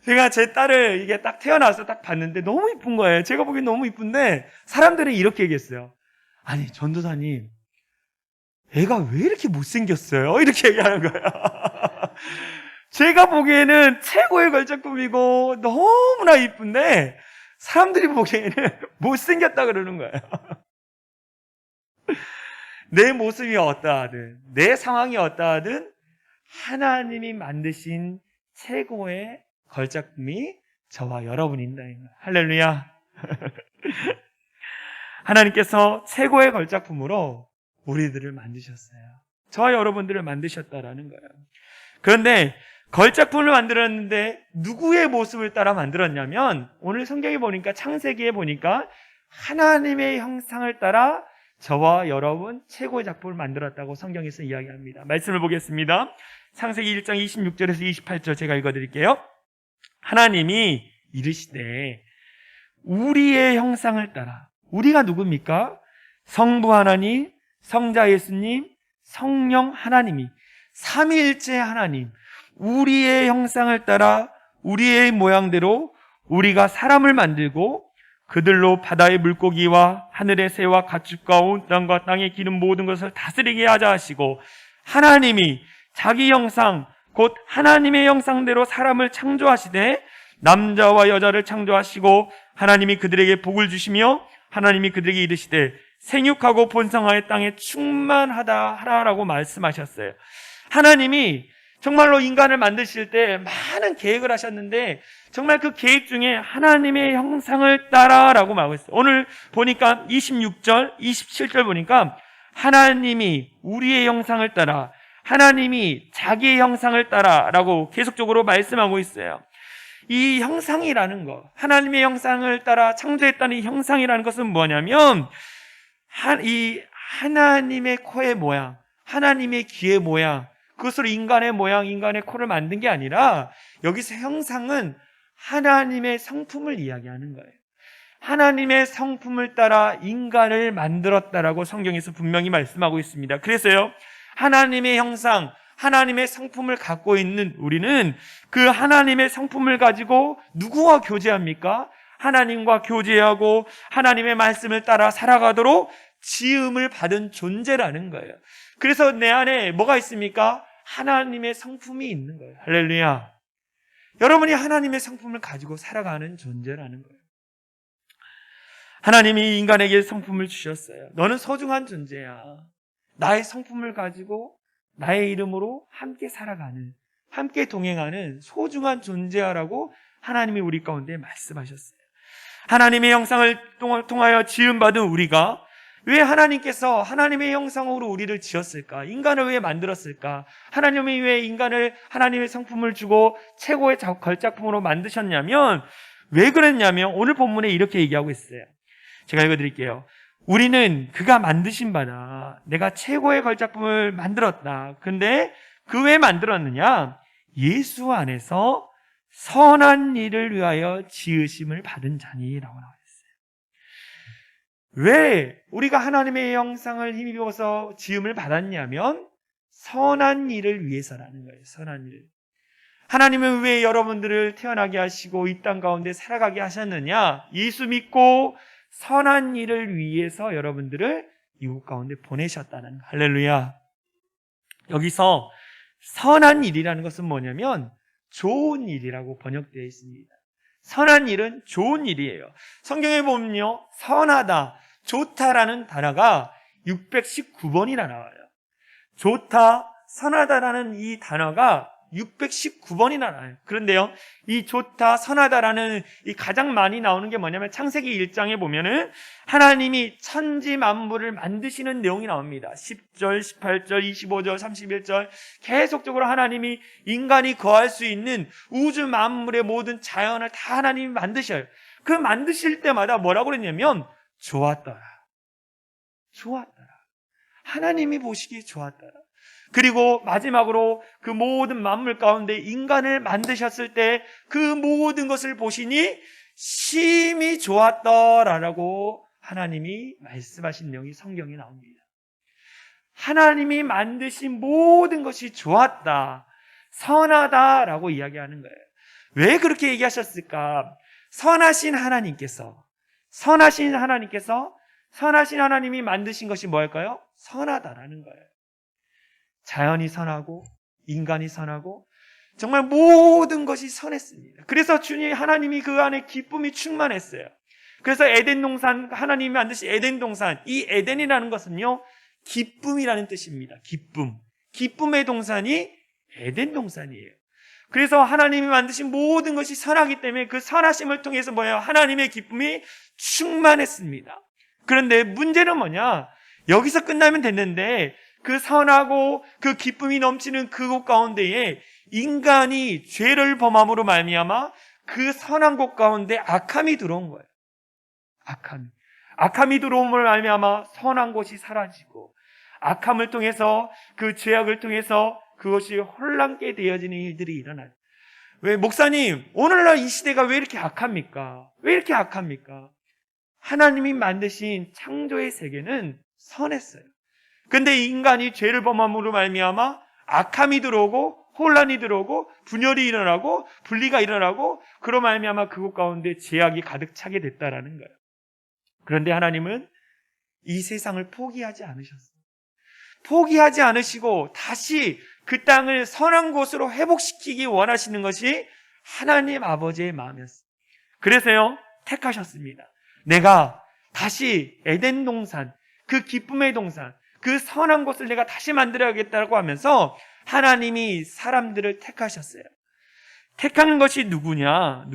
제가 제 딸을 이게 딱 태어나서 딱 봤는데 너무 이쁜 거예요. 제가 보기엔 너무 이쁜데 사람들은 이렇게 얘기했어요. 아니, 전도사님, 애가 왜 이렇게 못생겼어요? 이렇게 얘기하는 거예요. 제가 보기에는 최고의 걸작품이고 너무나 이쁜데 사람들이 보기에는 못생겼다 그러는 거예요. 내 모습이 어떠하든 내 상황이 어떠하든 하나님이 만드신 최고의 걸작품이 저와 여러분입니다. 할렐루야. 하나님께서 최고의 걸작품으로 우리들을 만드셨어요. 저와 여러분들을 만드셨다라는 거예요. 그런데 걸작품을 만들었는데 누구의 모습을 따라 만들었냐면 오늘 성경에 보니까 창세기에 보니까 하나님의 형상을 따라 저와 여러분 최고의 작품을 만들었다고 성경에서 이야기합니다. 말씀을 보겠습니다. 창세기 1장 26절에서 28절 제가 읽어드릴게요. 하나님이 이르시되 우리의 형상을 따라, 우리가 누굽니까? 성부 하나님, 성자 예수님, 성령 하나님이 삼위일체 하나님, 우리의 형상을 따라 우리의 모양대로 우리가 사람을 만들고 그들로 바다의 물고기와 하늘의 새와 가축과 온 땅과 땅에 기는 모든 것을 다스리게 하자 하시고 하나님이 자기 형상 곧 하나님의 형상대로 사람을 창조하시되 남자와 여자를 창조하시고 하나님이 그들에게 복을 주시며 하나님이 그들에게 이르시되 생육하고 번성하여 땅에 충만하다 하라라고 말씀하셨어요. 하나님이 정말로 인간을 만드실 때 많은 계획을 하셨는데 정말 그 계획 중에 하나님의 형상을 따라라고 말하고 있어요. 오늘 보니까 26절, 27절 보니까 하나님이 우리의 형상을 따라, 하나님이 자기의 형상을 따라라고 계속적으로 말씀하고 있어요. 이 형상이라는 것, 하나님의 형상을 따라 창조했다는 이 형상이라는 것은 뭐냐면 이 하나님의 코의 모양, 하나님의 귀의 모양, 그것으로 인간의 모양, 인간의 코를 만든 게 아니라 여기서 형상은 하나님의 성품을 이야기하는 거예요. 하나님의 성품을 따라 인간을 만들었다라고 성경에서 분명히 말씀하고 있습니다. 그래서요, 하나님의 형상, 하나님의 성품을 갖고 있는 우리는 그 하나님의 성품을 가지고 누구와 교제합니까? 하나님과 교제하고 하나님의 말씀을 따라 살아가도록 지음을 받은 존재라는 거예요. 그래서 내 안에 뭐가 있습니까? 하나님의 성품이 있는 거예요. 할렐루야. 여러분이 하나님의 성품을 가지고 살아가는 존재라는 거예요. 하나님이 인간에게 성품을 주셨어요. 너는 소중한 존재야. 나의 성품을 가지고 나의 이름으로 함께 살아가는, 함께 동행하는 소중한 존재야라고 하나님이 우리 가운데 말씀하셨어요. 하나님의 형상을 통하여 지음받은 우리가 왜 하나님께서 하나님의 형상으로 우리를 지었을까? 인간을 왜 만들었을까? 하나님이 왜 인간을 하나님의 성품을 주고 최고의 걸작품으로 만드셨냐면, 왜 그랬냐면 오늘 본문에 이렇게 얘기하고 있어요. 제가 읽어드릴게요. 우리는 그가 만드신 바다, 내가 최고의 걸작품을 만들었다. 근데 그 왜 만들었느냐? 예수 안에서 선한 일을 위하여 지으심을 받은 자니라고 나와 있어요. 왜 우리가 하나님의 형상을 힘입어서 지음을 받았냐면 선한 일을 위해서라는 거예요. 선한 일. 하나님은 왜 여러분들을 태어나게 하시고 이 땅 가운데 살아가게 하셨느냐? 예수 믿고 선한 일을 위해서 여러분들을 이곳 가운데 보내셨다는 거예요. 할렐루야. 여기서 선한 일이라는 것은 뭐냐면 좋은 일이라고 번역되어 있습니다. 선한 일은 좋은 일이에요. 성경에 보면요, 선하다, 좋다라는 단어가 619번이나 나와요. 좋다, 선하다라는 이 단어가 619번이나 나와요. 그런데요, 이 좋다, 선하다라는 이 가장 많이 나오는 게 뭐냐면 창세기 1장에 보면은 하나님이 천지 만물을 만드시는 내용이 나옵니다. 10절, 18절, 25절, 31절 계속적으로 하나님이 인간이 거할 수 있는 우주 만물의 모든 자연을 다 하나님이 만드셔요. 그 만드실 때마다 뭐라고 그랬냐면 좋았더라. 좋았더라. 하나님이 보시기에 좋았더라. 그리고 마지막으로 그 모든 만물 가운데 인간을 만드셨을 때 그 모든 것을 보시니 심히 좋았더라라고 하나님이 말씀하신 내용이 성경에 나옵니다. 하나님이 만드신 모든 것이 좋았다, 선하다라고 이야기하는 거예요. 왜 그렇게 얘기하셨을까? 선하신 하나님이 만드신 것이 뭘까요? 선하다라는 거예요. 자연이 선하고 인간이 선하고 정말 모든 것이 선했습니다. 그래서 주님 하나님이 그 안에 기쁨이 충만했어요. 그래서 에덴 동산, 하나님이 만드신 에덴 동산, 이 에덴이라는 것은요 기쁨이라는 뜻입니다. 기쁨의 동산이 에덴 동산이에요. 그래서 하나님이 만드신 모든 것이 선하기 때문에 그 선하심을 통해서 뭐예요? 하나님의 기쁨이 충만했습니다. 그런데 문제는 뭐냐? 여기서 끝나면 됐는데 그 선하고 그 기쁨이 넘치는 그곳 가운데에 인간이 죄를 범함으로 말미암아 그 선한 곳 가운데 악함이 들어온 거예요. 악함이 들어옴으로 말미암아 선한 곳이 사라지고 악함을 통해서 그 죄악을 통해서 그것이 혼란케 되어지는 일들이 일어나요. 왜 목사님 오늘날 이 시대가 왜 이렇게 악합니까? 하나님이 만드신 창조의 세계는 선했어요. 근데 인간이 죄를 범함으로 말미암아 악함이 들어오고 혼란이 들어오고 분열이 일어나고 분리가 일어나고 그로 말미암아 그곳 가운데 죄악이 가득 차게 됐다라는 거예요. 그런데 하나님은 이 세상을 포기하지 않으셨어요. 포기하지 않으시고 다시 그 땅을 선한 곳으로 회복시키기 원하시는 것이 하나님 아버지의 마음이었어요. 그래서요, 택하셨습니다. 내가 다시 에덴 동산, 그 기쁨의 동산, 그 선한 곳을 내가 다시 만들어야겠다고 하면서 하나님이 사람들을 택하셨어요. 택한 것이 누구냐?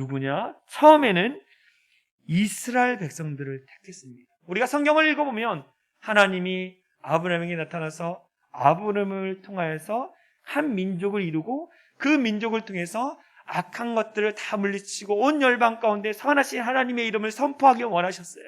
처음에는 이스라엘 백성들을 택했습니다. 우리가 성경을 읽어보면 하나님이 아브라함에게 나타나서 아브라함을 통하여서 한 민족을 이루고 그 민족을 통해서 악한 것들을 다 물리치고 온 열방 가운데 선하신 하나님의 이름을 선포하기 원하셨어요.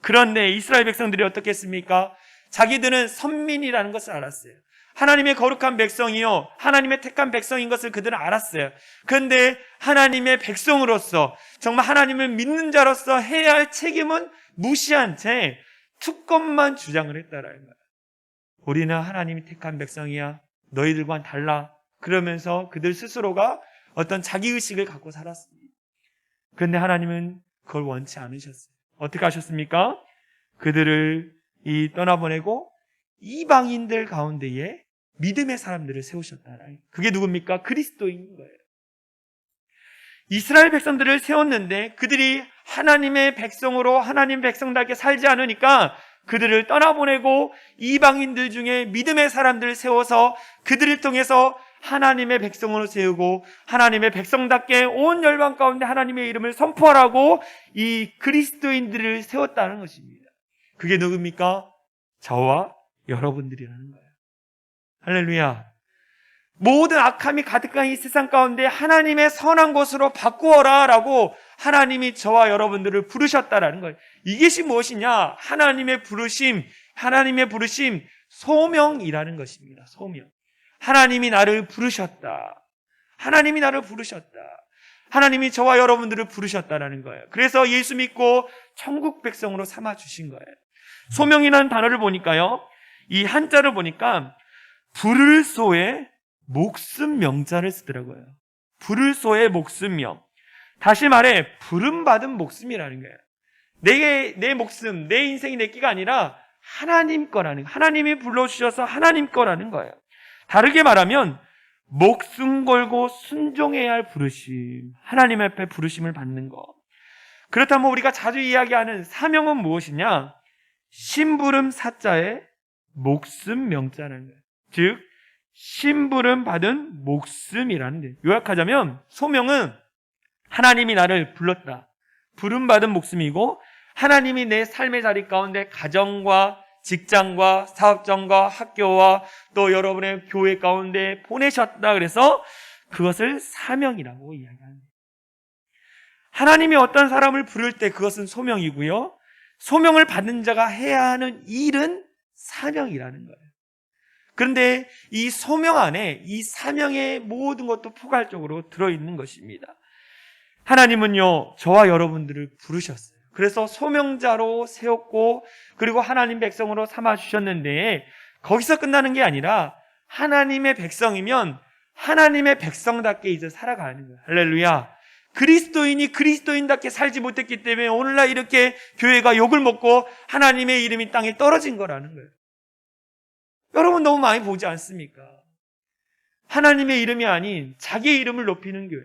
그런데 이스라엘 백성들이 어떻게 했습니까? 자기들은 선민이라는 것을 알았어요. 하나님의 거룩한 백성이요, 하나님의 택한 백성인 것을 그들은 알았어요. 그런데 하나님의 백성으로서, 정말 하나님을 믿는 자로서 해야 할 책임은 무시한 채 특권만 주장을 했다라는 거예요. 우리는 하나님이 택한 백성이야, 너희들과는 달라, 그러면서 그들 스스로가 어떤 자기의식을 갖고 살았습니다. 그런데 하나님은 그걸 원치 않으셨어요. 어떻게 하셨습니까? 그들을 떠나보내고 이방인들 가운데에 믿음의 사람들을 세우셨다. 그게 누굽니까? 그리스도인 거예요. 이스라엘 백성들을 세웠는데 그들이 하나님의 백성으로 하나님 백성답게 살지 않으니까 그들을 떠나보내고 이방인들 중에 믿음의 사람들을 세워서 그들을 통해서 하나님의 백성으로 세우고 하나님의 백성답게 온 열방 가운데 하나님의 이름을 선포하라고 이 그리스도인들을 세웠다는 것입니다. 그게 누굽니까? 저와 여러분들이라는 거예요. 할렐루야. 모든 악함이 가득한 이 세상 가운데 하나님의 선한 곳으로 바꾸어라 라고 하나님이 저와 여러분들을 부르셨다라는 거예요. 이것이 무엇이냐? 하나님의 부르심, 소명이라는 것입니다. 소명. 하나님이 나를 부르셨다. 하나님이 나를 부르셨다. 하나님이 저와 여러분들을 부르셨다라는 거예요. 그래서 예수 믿고 천국 백성으로 삼아주신 거예요. 소명이라는 단어를 보니까요, 이 한자를 보니까 불을소에 목숨명자를 쓰더라고요. 불을소에 목숨명. 다시 말해 부름받은 목숨이라는 거예요. 내 목숨, 내 인생이 내 끼가 아니라 하나님 거라는, 하나님이 불러주셔서 하나님 거라는 거예요. 다르게 말하면 목숨 걸고 순종해야 할 부르심, 하나님 앞에 부르심을 받는 것. 그렇다면 우리가 자주 이야기하는 사명은 무엇이냐? 심부름 사자에 목숨 명자라는 거예요. 즉 심부름 받은 목숨이라는 거예요. 요약하자면 소명은 하나님이 나를 불렀다, 부름받은 목숨이고, 하나님이 내 삶의 자리 가운데 가정과 직장과 사업장과 학교와 또 여러분의 교회 가운데 보내셨다. 그래서 그것을 사명이라고 이야기합니다. 하나님이 어떤 사람을 부를 때 그것은 소명이고요, 소명을 받는 자가 해야 하는 일은 사명이라는 거예요. 그런데 이 소명 안에 이 사명의 모든 것도 포괄적으로 들어있는 것입니다. 하나님은요, 저와 여러분들을 부르셨어요. 그래서 소명자로 세웠고, 그리고 하나님 백성으로 삼아주셨는데, 거기서 끝나는 게 아니라 하나님의 백성이면 하나님의 백성답게 이제 살아가는 거예요. 할렐루야. 그리스도인이 그리스도인답게 살지 못했기 때문에 오늘날 이렇게 교회가 욕을 먹고 하나님의 이름이 땅에 떨어진 거라는 거예요. 여러분 너무 많이 보지 않습니까? 하나님의 이름이 아닌 자기의 이름을 높이는 교회.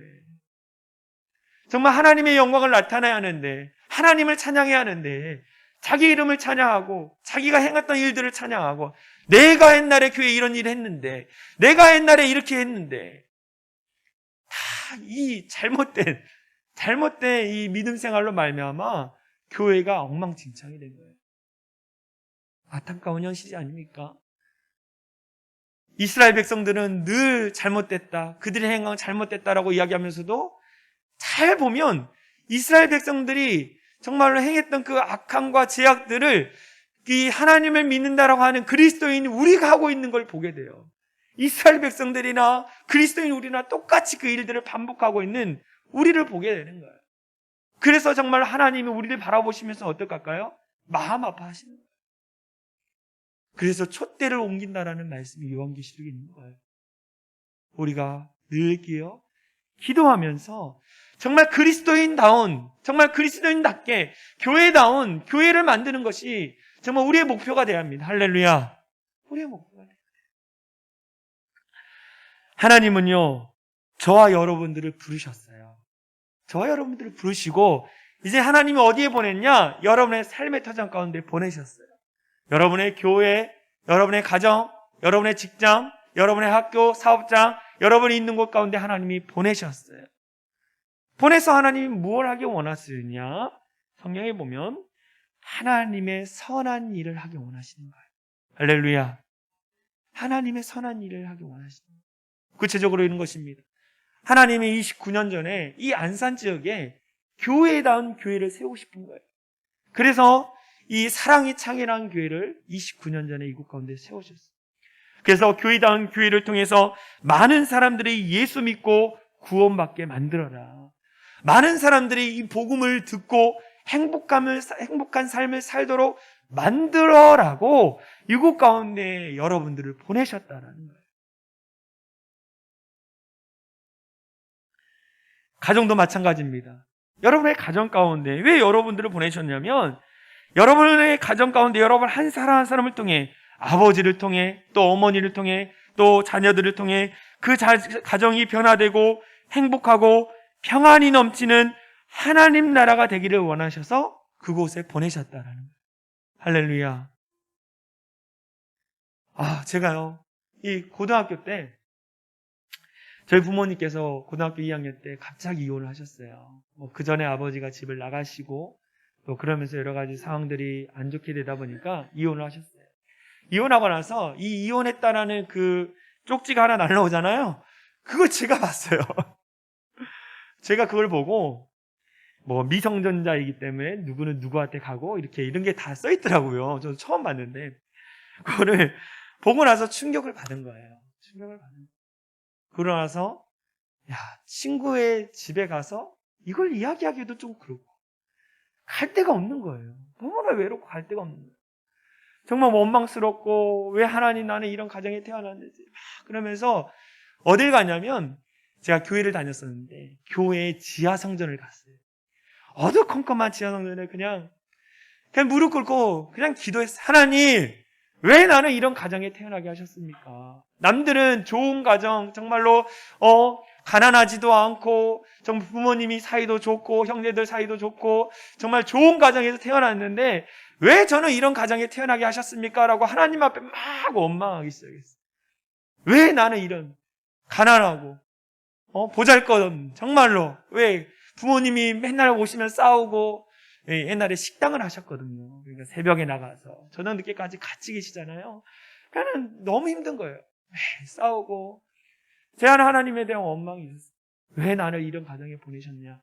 정말 하나님의 영광을 나타내야 하는데, 하나님을 찬양해야 하는데 자기 이름을 찬양하고 자기가 행했던 일들을 찬양하고, 내가 옛날에 교회에 이런 일을 했는데, 내가 옛날에 이렇게 했는데, 다 이 잘못된 이 믿음 생활로 말미암아 교회가 엉망진창이 된 거예요. 안타까운 현실이 아닙니까? 이스라엘 백성들은 늘 잘못됐다, 그들의 행동은 잘못됐다라고 이야기하면서도 잘 보면 이스라엘 백성들이 정말로 행했던 그 악함과 죄악들을 이 하나님을 믿는다라고 하는 그리스도인 우리가 하고 있는 걸 보게 돼요. 이스라엘 백성들이나 그리스도인 우리나 똑같이 그 일들을 반복하고 있는 우리를 보게 되는 거예요. 그래서 정말 하나님이 우리를 바라보시면서 어떨까요? 마음 아파하시는 거예요. 그래서 촛대를 옮긴다라는 말씀이 요한계시록에 있는 거예요. 우리가 늘 기도하면서 정말 그리스도인다운, 정말 그리스도인답게 교회다운 교회를 만드는 것이 정말 우리의 목표가 되어야 합니다. 할렐루야. 우리의 목표가 돼요. 하나님은요, 저와 여러분들을 부르셨어요. 저와 여러분들을 부르시고 이제 하나님이 어디에 보냈냐? 여러분의 삶의 터전 가운데 보내셨어요. 여러분의 교회, 여러분의 가정, 여러분의 직장, 여러분의 학교, 사업장, 여러분이 있는 곳 가운데 하나님이 보내셨어요. 보내서 하나님이 무엇을 하기 원하시느냐? 성경에 보면 하나님의 선한 일을 하기 원하시는 거예요. 할렐루야. 하나님의 선한 일을 하기 원하시는 거예요. 구체적으로 이런 것입니다. 하나님이 29년 전에 이 안산 지역에 교회다운 교회를 세우고 싶은 거예요. 그래서 이 사랑이 창현한 교회를 29년 전에 이곳 가운데 세우셨어요. 그래서 교회다운 교회를 통해서 많은 사람들이 예수 믿고 구원받게 만들어라. 많은 사람들이 이 복음을 듣고 행복한 삶을 살도록 만들어라고 이곳 가운데 여러분들을 보내셨다라는 거예요. 가정도 마찬가지입니다. 여러분의 가정 가운데 왜 여러분들을 보내셨냐면 여러분의 가정 가운데 여러분 한 사람 한 사람을 통해 아버지를 통해 또 어머니를 통해 또 자녀들을 통해 그 가정이 변화되고 행복하고 평안이 넘치는 하나님 나라가 되기를 원하셔서 그곳에 보내셨다라는 거예요. 할렐루야. 제가요, 이 고등학교 때 저희 부모님께서 고등학교 2학년 때 갑자기 이혼을 하셨어요. 그 전에 아버지가 집을 나가시고 또 그러면서 여러 가지 상황들이 안 좋게 되다 보니까 이혼을 하셨어요. 이혼하고 나서 이 이혼했다라는 그 쪽지가 하나 날라오잖아요. 그걸 제가 봤어요. 제가 그걸 보고 미성년자이기 때문에 누구는 누구한테 가고 이런 게 다 써 있더라고요. 저도 처음 봤는데 그거를 보고 나서 충격을 받은 거예요. 그러고 나서 친구의 집에 가서 이걸 이야기하기도 좀 그렇고 갈 데가 없는 거예요. 너무나 외롭고 갈 데가 없는 거예요. 정말 원망스럽고 왜 하나님 나는 이런 가정에 태어났는지 그러면서 어딜 가냐면 제가 교회를 다녔었는데 교회 지하 성전을 갔어요. 어두컴컴한 지하 성전에 그냥 무릎 꿇고 그냥 기도했어요. 하나님, 왜 나는 이런 가정에 태어나게 하셨습니까? 남들은 좋은 가정, 정말로 가난하지도 않고 정말 부모님이 사이도 좋고 형제들 사이도 좋고 정말 좋은 가정에서 태어났는데 왜 저는 이런 가정에 태어나게 하셨습니까? 라고 하나님 앞에 막 원망하기 시작했어요. 왜 나는 이런 가난하고 보잘것없는 정말로 왜 부모님이 맨날 오시면 싸우고 옛날에 식당을 하셨거든요. 그러니까 새벽에 나가서 저녁 늦게까지 같이 계시잖아요. 그러니까 너무 힘든 거예요. 왜 싸우고 제한 하나님에 대한 원망이 있었어요. 왜 나를 이런 가정에 보내셨냐.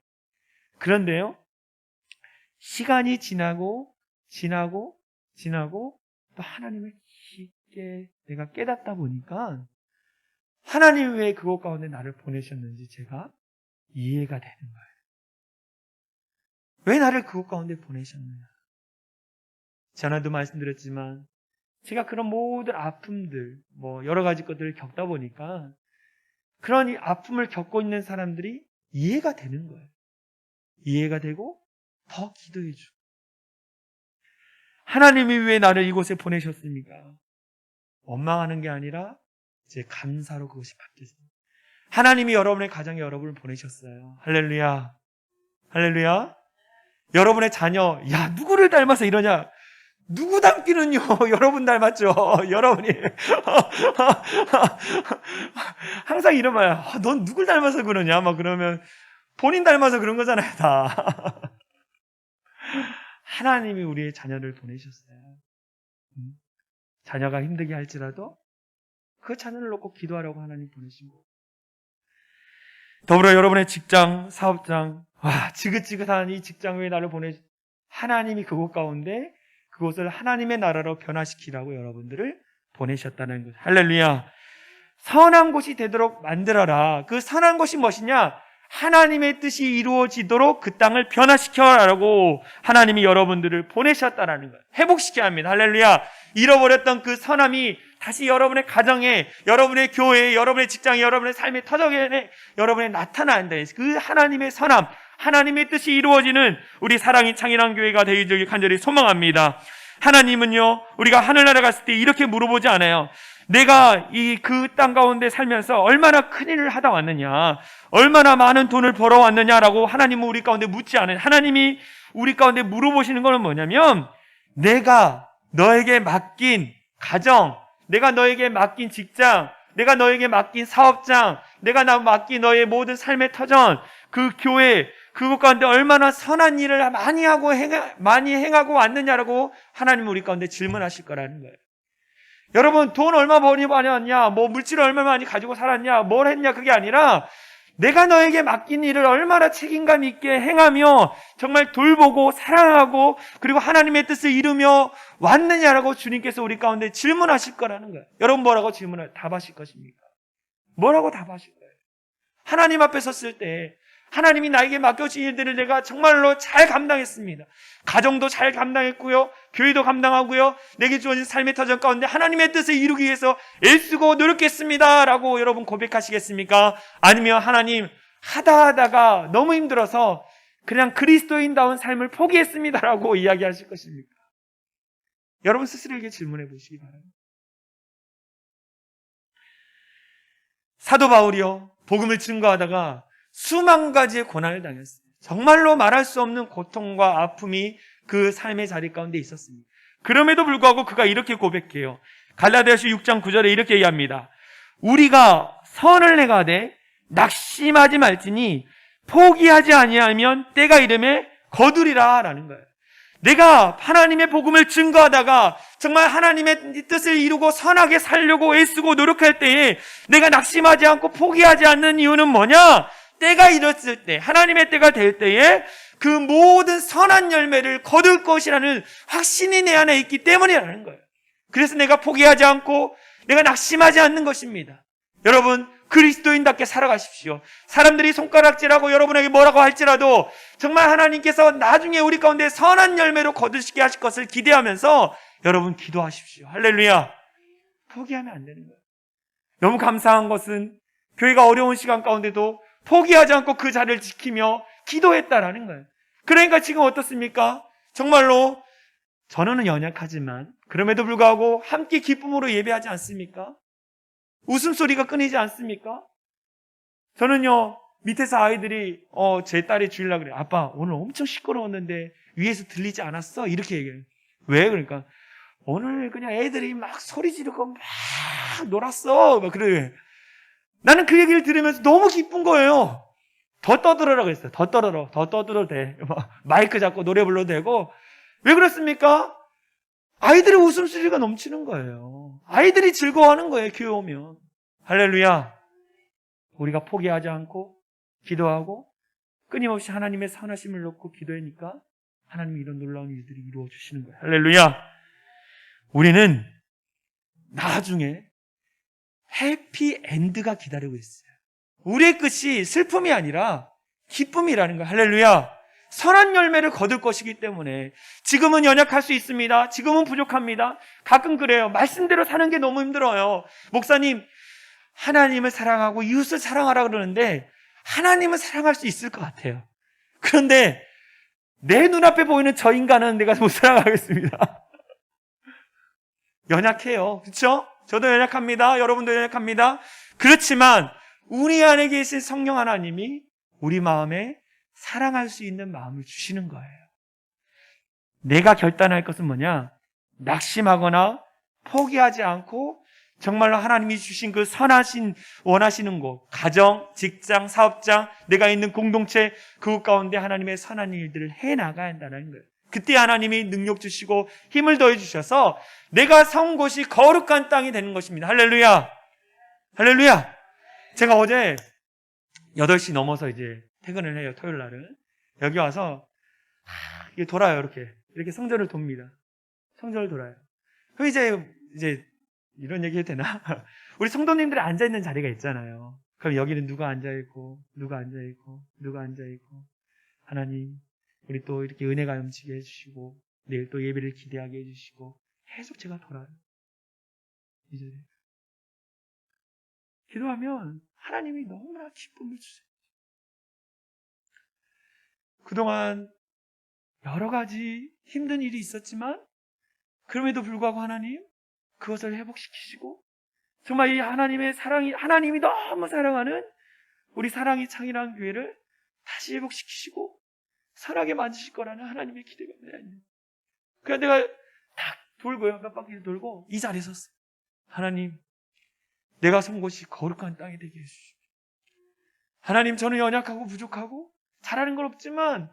그런데요, 시간이 지나고 또 하나님을 깊게 내가 깨닫다 보니까 하나님이 왜 그곳 가운데 나를 보내셨는지 제가 이해가 되는 거예요. 왜 나를 그곳 가운데 보내셨느냐. 전에도 말씀드렸지만 제가 그런 모든 아픔들, 여러 가지 것들을 겪다 보니까 그런 이 아픔을 겪고 있는 사람들이 이해가 되는 거예요. 이해가 되고 더 기도해 주고. 하나님이 왜 나를 이곳에 보내셨습니까? 원망하는 게 아니라 이제 감사로 그것이 바뀌었습니다. 하나님이 여러분의 가정에 여러분을 보내셨어요. 할렐루야. 할렐루야. 여러분의 자녀, 누구를 닮아서 이러냐? 누구 닮기는요? 여러분 닮았죠? 여러분이. 항상 이러면, 넌 누굴 닮아서 그러냐? 그러면 본인 닮아서 그런 거잖아요, 다. 하나님이 우리의 자녀를 보내셨어요. 자녀가 힘들게 할지라도 그 자녀를 놓고 기도하라고 하나님 보내신 거예요. 더불어 여러분의 직장, 사업장, 지긋지긋한 이 직장 위에 나를 하나님이 그곳 가운데 그곳을 하나님의 나라로 변화시키라고 여러분들을 보내셨다는 것. 할렐루야. 선한 곳이 되도록 만들어라. 그 선한 곳이 무엇이냐? 하나님의 뜻이 이루어지도록 그 땅을 변화시켜라라고 하나님이 여러분들을 보내셨다라는 거예요. 회복시켜야 합니다. 할렐루야. 잃어버렸던 그 선함이 다시 여러분의 가정에, 여러분의 교회에, 여러분의 직장에, 여러분의 삶의 터전에 여러분에 나타난다. 그 하나님의 선함, 하나님의 뜻이 이루어지는 우리 사랑이 창일한 교회가 되기를 간절히 소망합니다. 하나님은요, 우리가 하늘나라 갔을 때 이렇게 물어보지 않아요. 내가 그 땅 가운데 살면서 얼마나 큰 일을 하다 왔느냐, 얼마나 많은 돈을 벌어왔느냐라고 하나님은 우리 가운데 묻지 않아요. 하나님이 우리 가운데 물어보시는 것은 뭐냐면, 내가 너에게 맡긴 가정, 내가 너에게 맡긴 직장, 내가 너에게 맡긴 사업장, 내가 맡긴 너의 모든 삶의 터전, 그 교회, 그것 가운데 얼마나 선한 일을 많이 행하고 왔느냐라고 하나님은 우리 가운데 질문하실 거라는 거예요. 여러분, 돈 얼마 많이 벌었냐, 뭐 물질을 얼마 많이 가지고 살았냐, 뭘 했냐, 그게 아니라 내가 너에게 맡긴 일을 얼마나 책임감 있게 행하며 정말 돌보고 사랑하고 그리고 하나님의 뜻을 이루며 왔느냐라고 주님께서 우리 가운데 질문하실 거라는 거예요. 여러분, 뭐라고 답하실 것입니까? 뭐라고 답하실 거예요? 하나님 앞에 섰을 때 하나님이 나에게 맡겨주신 일들을 내가 정말로 잘 감당했습니다. 가정도 잘 감당했고요, 교회도 감당하고요, 내게 주어진 삶의 터전 가운데 하나님의 뜻을 이루기 위해서 애쓰고 노력했습니다 라고 여러분 고백하시겠습니까? 아니면 하나님, 하다가 너무 힘들어서 그냥 그리스도인다운 삶을 포기했습니다 라고 이야기하실 것입니까? 여러분 스스로에게 질문해 보시기 바랍니다. 사도 바울이요, 복음을 증거하다가 수만 가지의 고난을 당했어요. 정말로 말할 수 없는 고통과 아픔이 그 삶의 자리 가운데 있었습니다. 그럼에도 불구하고 그가 이렇게 고백해요. 갈라디아서 6장 9절에 이렇게 얘기합니다. 우리가 선을 행하되 낙심하지 말지니 포기하지 아니하면 때가 이름에 거두리라 라는 거예요. 내가 하나님의 복음을 증거하다가 정말 하나님의 뜻을 이루고 선하게 살려고 애쓰고 노력할 때에 내가 낙심하지 않고 포기하지 않는 이유는 뭐냐? 때가 이뤘을 때, 하나님의 때가 될 때에 그 모든 선한 열매를 거둘 것이라는 확신이 내 안에 있기 때문이라는 거예요. 그래서 내가 포기하지 않고 내가 낙심하지 않는 것입니다. 여러분, 그리스도인답게 살아가십시오. 사람들이 손가락질하고 여러분에게 뭐라고 할지라도 정말 하나님께서 나중에 우리 가운데 선한 열매로 거두시게 하실 것을 기대하면서 여러분 기도하십시오. 할렐루야. 포기하면 안 되는 거예요. 너무 감사한 것은 교회가 어려운 시간 가운데도 포기하지 않고 그 자리를 지키며 기도했다라는 거예요. 그러니까 지금 어떻습니까? 정말로 저는 연약하지만 그럼에도 불구하고 함께 기쁨으로 예배하지 않습니까? 웃음소리가 끊이지 않습니까? 저는요, 밑에서 아이들이 제 딸이 주일날 그래요. 아빠, 오늘 엄청 시끄러웠는데 위에서 들리지 않았어? 이렇게 얘기해요. 왜? 그러니까 오늘 그냥 애들이 막 소리 지르고 막 놀았어. 막 그래요. 나는 그 얘기를 들으면서 너무 기쁜 거예요. 더 떠들어라 그랬어요. 더 떠들어도 돼. 마이크 잡고 노래 불러도 되고. 왜 그렇습니까? 아이들의 웃음소리가 넘치는 거예요. 아이들이 즐거워하는 거예요, 교회 오면. 할렐루야. 우리가 포기하지 않고 기도하고 끊임없이 하나님의 선하심을 놓고 기도하니까 하나님이 이런 놀라운 일들이 이루어 주시는 거예요. 할렐루야. 우리는 나중에 해피엔드가 기다리고 있어요. 우리의 끝이 슬픔이 아니라 기쁨이라는 거예요. 할렐루야. 선한 열매를 거둘 것이기 때문에 지금은 연약할 수 있습니다. 지금은 부족합니다. 가끔 그래요. 말씀대로 사는 게 너무 힘들어요. 목사님, 하나님을 사랑하고 이웃을 사랑하라 그러는데 하나님을 사랑할 수 있을 것 같아요. 그런데 내 눈앞에 보이는 저 인간은 내가 못 사랑하겠습니다. 연약해요. 그렇죠? 저도 연약합니다. 여러분도 연약합니다. 그렇지만 우리 안에 계신 성령 하나님이 우리 마음에 사랑할 수 있는 마음을 주시는 거예요. 내가 결단할 것은 뭐냐? 낙심하거나 포기하지 않고 정말로 하나님이 주신 그 선하신 원하시는 곳, 가정, 직장, 사업장, 내가 있는 공동체, 그곳 가운데 하나님의 선한 일들을 해나가야 한다는 거예요. 그때 하나님이 능력 주시고 힘을 더해 주셔서 내가 선 곳이 거룩한 땅이 되는 것입니다. 할렐루야. 할렐루야. 제가 어제 8시 넘어서 이제 퇴근을 해요. 토요일 날은. 여기 와서 이게 돌아요. 이렇게 성전을 돕니다. 성전을 돌아요. 그럼 이제 이런 얘기 해도 되나? 우리 성도님들이 앉아있는 자리가 있잖아요. 그럼 여기는 누가 앉아있고 누가 앉아있고 누가 앉아있고 하나님, 우리 또 이렇게 은혜가 넘치게 해주시고 내일 또 예배를 기대하게 해주시고 계속 제가 돌아요. 이제 기도하면 하나님이 너무나 기쁨을 주세요. 그동안 여러 가지 힘든 일이 있었지만 그럼에도 불구하고 하나님 그것을 회복시키시고 정말 이 하나님의 사랑이, 하나님이 너무 사랑하는 우리 사랑이 창이라는 교회를 다시 회복시키시고 선하게 만드실 거라는 하나님의 기대가 있는. 그래서 내가 딱 돌고요. 몇 바퀴 돌고 이 자리에 섰어요. 하나님, 내가 선 곳이 거룩한 땅이 되게 해주십시오. 하나님, 저는 연약하고 부족하고 잘하는 건 없지만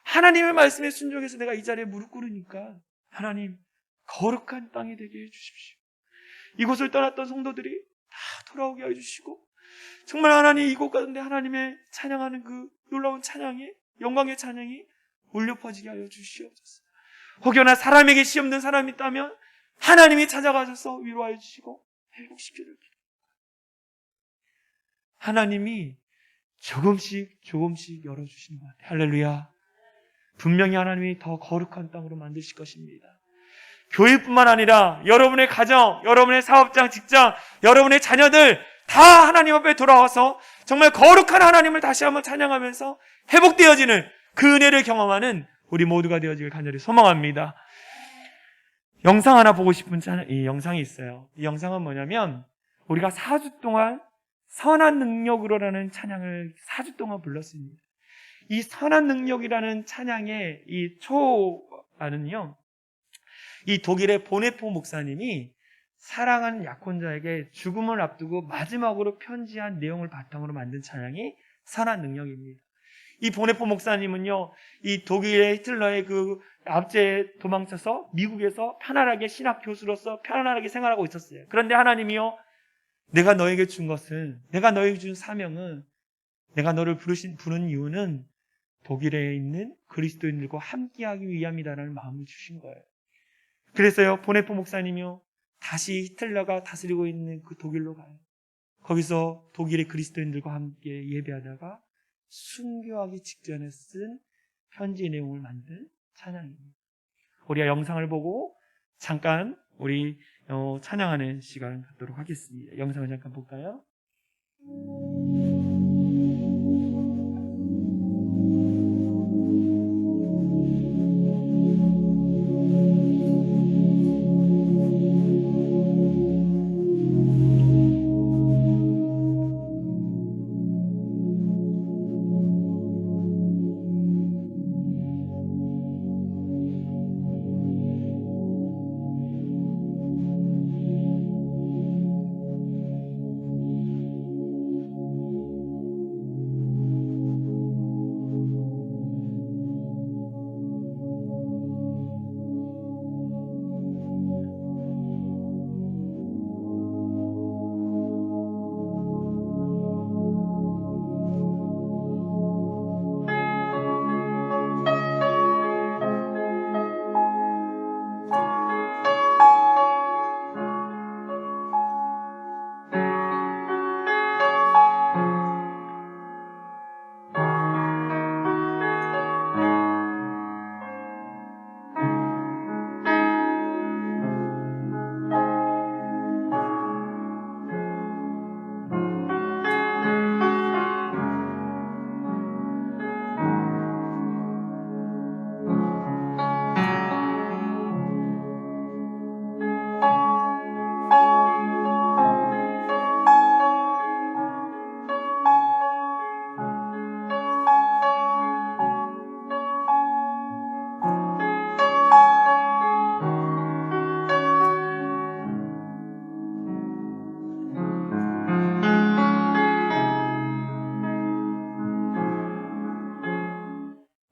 하나님의 말씀에 순종해서 내가 이 자리에 무릎 꿇으니까 하나님, 거룩한 땅이 되게 해주십시오. 이곳을 떠났던 성도들이 다 돌아오게 해주시고 정말 하나님 이곳 가운데 하나님의 찬양하는 그 놀라운 찬양이, 영광의 찬양이 울려 퍼지게 하여 주시옵소서. 혹여나 사람에게 시험된 사람이 있다면 하나님이 찾아가셔서 위로하여 주시고 회복시켜 주십시오. 하나님이 조금씩 열어주시는 것 같아요. 할렐루야. 분명히 하나님이 더 거룩한 땅으로 만드실 것입니다. 교회뿐만 아니라 여러분의 가정, 여러분의 사업장, 직장, 여러분의 자녀들 다 하나님 앞에 돌아와서 정말 거룩한 하나님을 다시 한번 찬양하면서 회복되어지는 그 은혜를 경험하는 우리 모두가 되어지길 간절히 소망합니다. 영상 하나 보고 싶은 이 영상이 있어요. 이 영상은 뭐냐면 우리가 4주 동안 선한 능력으로라는 찬양을 4주 동안 불렀습니다. 이 선한 능력이라는 찬양의 이 초안은요, 이 독일의 보네포 목사님이 사랑하는 약혼자에게 죽음을 앞두고 마지막으로 편지한 내용을 바탕으로 만든 찬양이 선한 능력입니다. 이 보네포 목사님은요, 이 독일의 히틀러의 그 압제에 도망쳐서 미국에서 편안하게 신학 교수로서 편안하게 생활하고 있었어요. 그런데 하나님이요, 내가 너에게 준 것은, 내가 너에게 준 사명은, 내가 너를 부른 이유는 독일에 있는 그리스도인들과 함께하기 위함이라는 마음을 주신 거예요. 그래서요, 보네포 목사님이요, 다시 히틀러가 다스리고 있는 그 독일로 가요. 거기서 독일의 그리스도인들과 함께 예배하다가 순교하기 직전에 쓴 편지 내용을 만든 찬양입니다. 우리가 영상을 보고 잠깐 우리 찬양하는 시간 갖도록 하겠습니다. 영상을 잠깐 볼까요?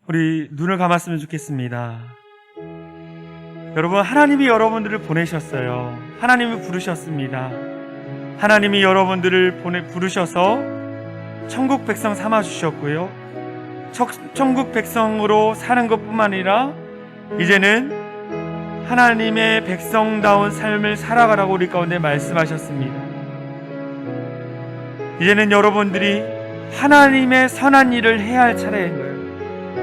우리 눈을 감았으면 좋겠습니다. 여러분, 하나님이 여러분들을 보내셨어요. 하나님이 부르셨습니다. 하나님이 여러분들을 부르셔서 천국 백성 삼아주셨고요. 천국 백성으로 사는 것뿐만 아니라 이제는 하나님의 백성다운 삶을 살아가라고 우리 가운데 말씀하셨습니다. 이제는 여러분들이 하나님의 선한 일을 해야 할 차례인 거예요.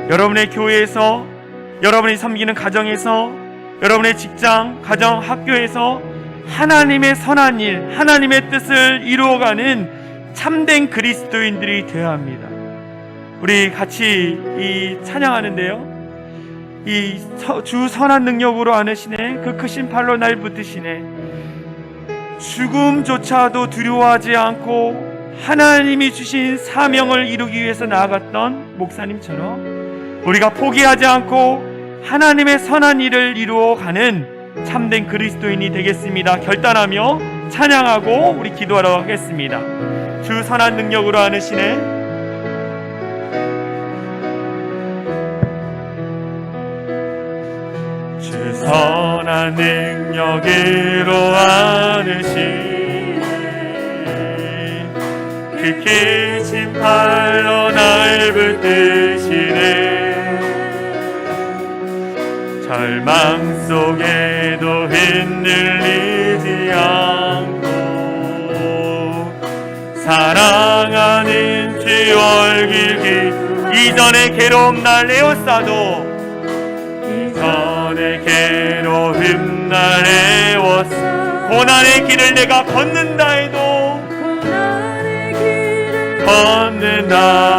여러분의 교회에서, 여러분이 섬기는 가정에서, 여러분의 직장, 가정, 학교에서 하나님의 선한 일, 하나님의 뜻을 이루어가는 참된 그리스도인들이 되어야 합니다. 우리 같이 이 찬양하는데요, 이 주 선한 능력으로 안으시네. 그 크신 팔로 날 붙드시네. 죽음조차도 두려워하지 않고 하나님이 주신 사명을 이루기 위해서 나아갔던 목사님처럼 우리가 포기하지 않고 하나님의 선한 일을 이루어가는 참된 그리스도인이 되겠습니다. 결단하며 찬양하고 우리 기도하러 하겠습니다. 주 선한 능력으로 안으시네. 주 선한 능력으로 안으시네. 그 크신 팔로 날 붙드시네. 절망 속에도 흔들리지 않고 사랑하는 주 얼굴 이전의 괴로움 날 에워싸도 이전의 괴로움 날 에워싸 고난의 길을 내가 걷는다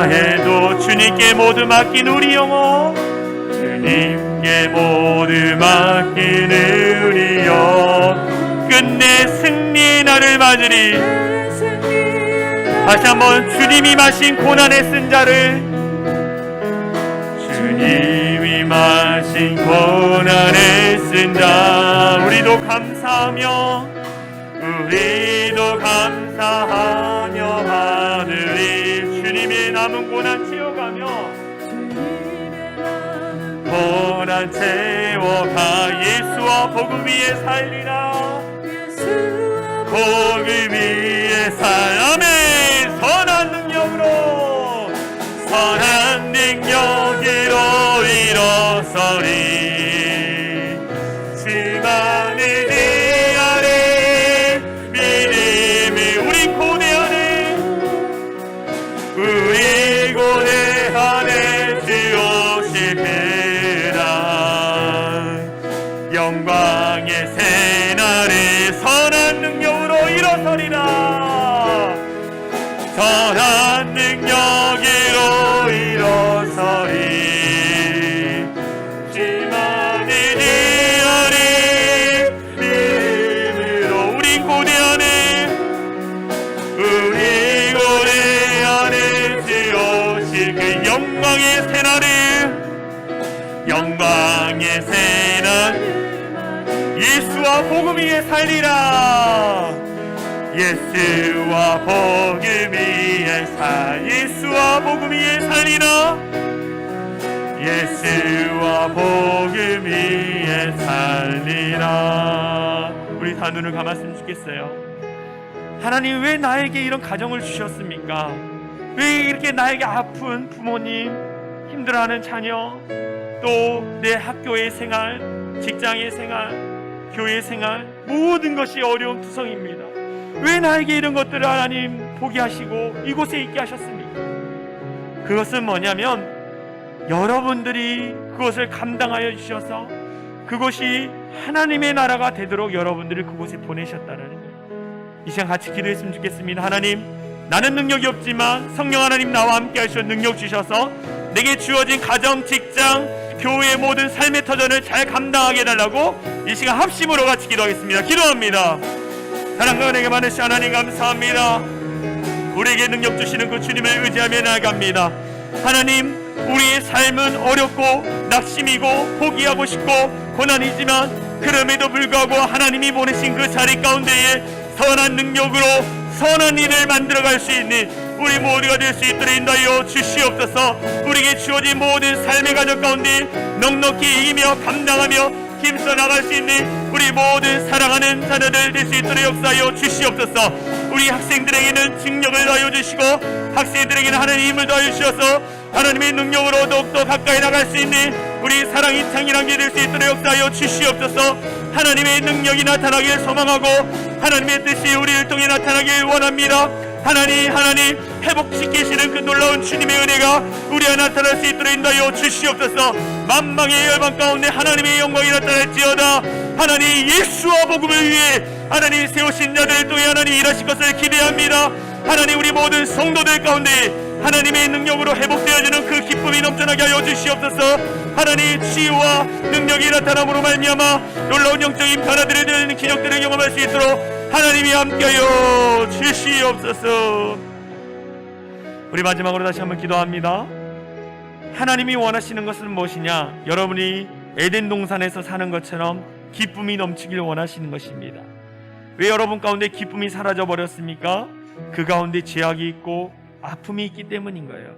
해도 주님께 모두 맡긴 우리 영혼 주님께 모두 맡긴 우리 영혼 끝내 승리의 날을 맞으리. 다시 한번 주님이 마신 고난의 쓴 자를 주님이 마신 고난의 쓴 자 우리도 감사하며 하늘이 주님의 남은 고난 채워가며 고난 채워가 예수와 복음 위에 살리라. 복음 위에 아멘. 선한 능력으로 일어서리. 지만의 네 안에 믿음이 우리 고대하네 주 오시리라. 영광의 새날에 선한 능력으로 일어서리라. 선한 능력으로 일어서리. 지만의 네 안에 믿음으로 우리 고대 안에 지오실 그 영광의 새날 예수와 복음 위에 살리라. 예수와 복음 위에 살리라. 예수와 복음 위에 살리라. 우리 다 눈을 감았으면 좋겠어요. 하나님 왜 나에게 이런 가정을 주셨습니까? 왜 이렇게 나에게 아픈 부모님, 힘들어하는 자녀, 또 내 학교의 생활, 직장의 생활, 교회 생활 모든 것이 어려운 투성입니다. 왜 나에게 이런 것들을 하나님 포기하시고 이곳에 있게 하셨습니까? 그것은 뭐냐면 여러분들이 그것을 감당하여 주셔서 그것이 하나님의 나라가 되도록 여러분들을 그곳에 보내셨다는 거예요. 이 시간 같이 기도했으면 좋겠습니다. 하나님, 나는 능력이 없지만 성령 하나님 나와 함께 하셔 능력 주셔서 내게 주어진 가정, 직장, 교회의 모든 삶의 터전을 잘 감당하게 해달라고 이 시간 합심으로 같이 기도하겠습니다. 기도합니다. 사랑과 은혜가 많으신 하나님 감사합니다. 우리에게 능력 주시는 그 주님을 의지하며 나아갑니다. 하나님, 우리의 삶은 어렵고 낙심이고 포기하고 싶고 고난이지만 그럼에도 불구하고 하나님이 보내신 그 자리 가운데에 선한 능력으로 선한 일을 만들어갈 수 있는 우리 모두가 될 수 있도록 인도하여 주시옵소서. 우리에게 주어진 모든 삶의 가정 가운데 넉넉히 이기며 감당하며 힘써 나갈 수 있는 우리 모든 사랑하는 자녀들 될 수 있도록 역사하여 주시옵소서. 우리 학생들에게는 증력을 더하여 주시고 학생들에게는 하나님의 힘을 더하여 주셔서 하나님의 능력으로 더욱더 가까이 나갈 수 있는 우리 사랑이 창이란 게 될 수 있도록 역사하여 주시옵소서. 하나님의 능력이 나타나길 소망하고 하나님의 뜻이 우리를 통해 나타나길 원합니다. 하나님 회복시키시는 그 놀라운 주님의 은혜가 우리가 나타날 수 있도록 인도하여 주시옵소서. 만방의 열방 가운데 하나님의 영광이 나타날지어다. 하나님 예수와 복음을 위해 하나님 세우신 자들을 통해 하나님 일하실 것을 기대합니다. 하나님 우리 모든 성도들 가운데 하나님의 능력으로 회복되어지는 그 기쁨이 넘쳐나게 하여 주시옵소서. 하나님 치유와 능력이 나타남으로 말미암아 놀라운 영적인 변화들이 되는 기적들을 경험할 수 있도록 하나님이 함께하여 주시옵소서. 우리 마지막으로 다시 한번 기도합니다. 하나님이 원하시는 것은 무엇이냐? 여러분이 에덴 동산에서 사는 것처럼 기쁨이 넘치길 원하시는 것입니다. 왜 여러분 가운데 기쁨이 사라져 버렸습니까? 그 가운데 죄악이 있고 아픔이 있기 때문인 거예요.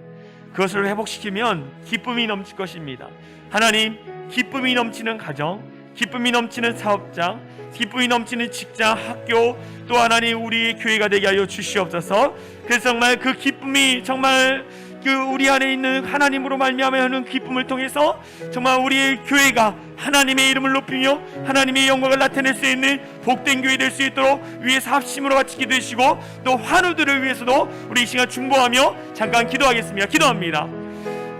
그것을 회복시키면 기쁨이 넘칠 것입니다. 하나님, 기쁨이 넘치는 가정, 기쁨이 넘치는 사업장, 기쁨이 넘치는 직장, 학교, 또 하나님 우리의 교회가 되게 하여 주시옵소서. 그래서 정말 그 기쁨이 정말 그 우리 안에 있는 하나님으로 말미암아 하는 기쁨을 통해서 정말 우리의 교회가 하나님의 이름을 높이며 하나님의 영광을 나타낼 수 있는 복된 교회 될 수 있도록 위에서 합심으로 같이 기도해주시고, 또 환우들을 위해서도 우리 이 시간 중보하며 잠깐 기도하겠습니다. 기도합니다.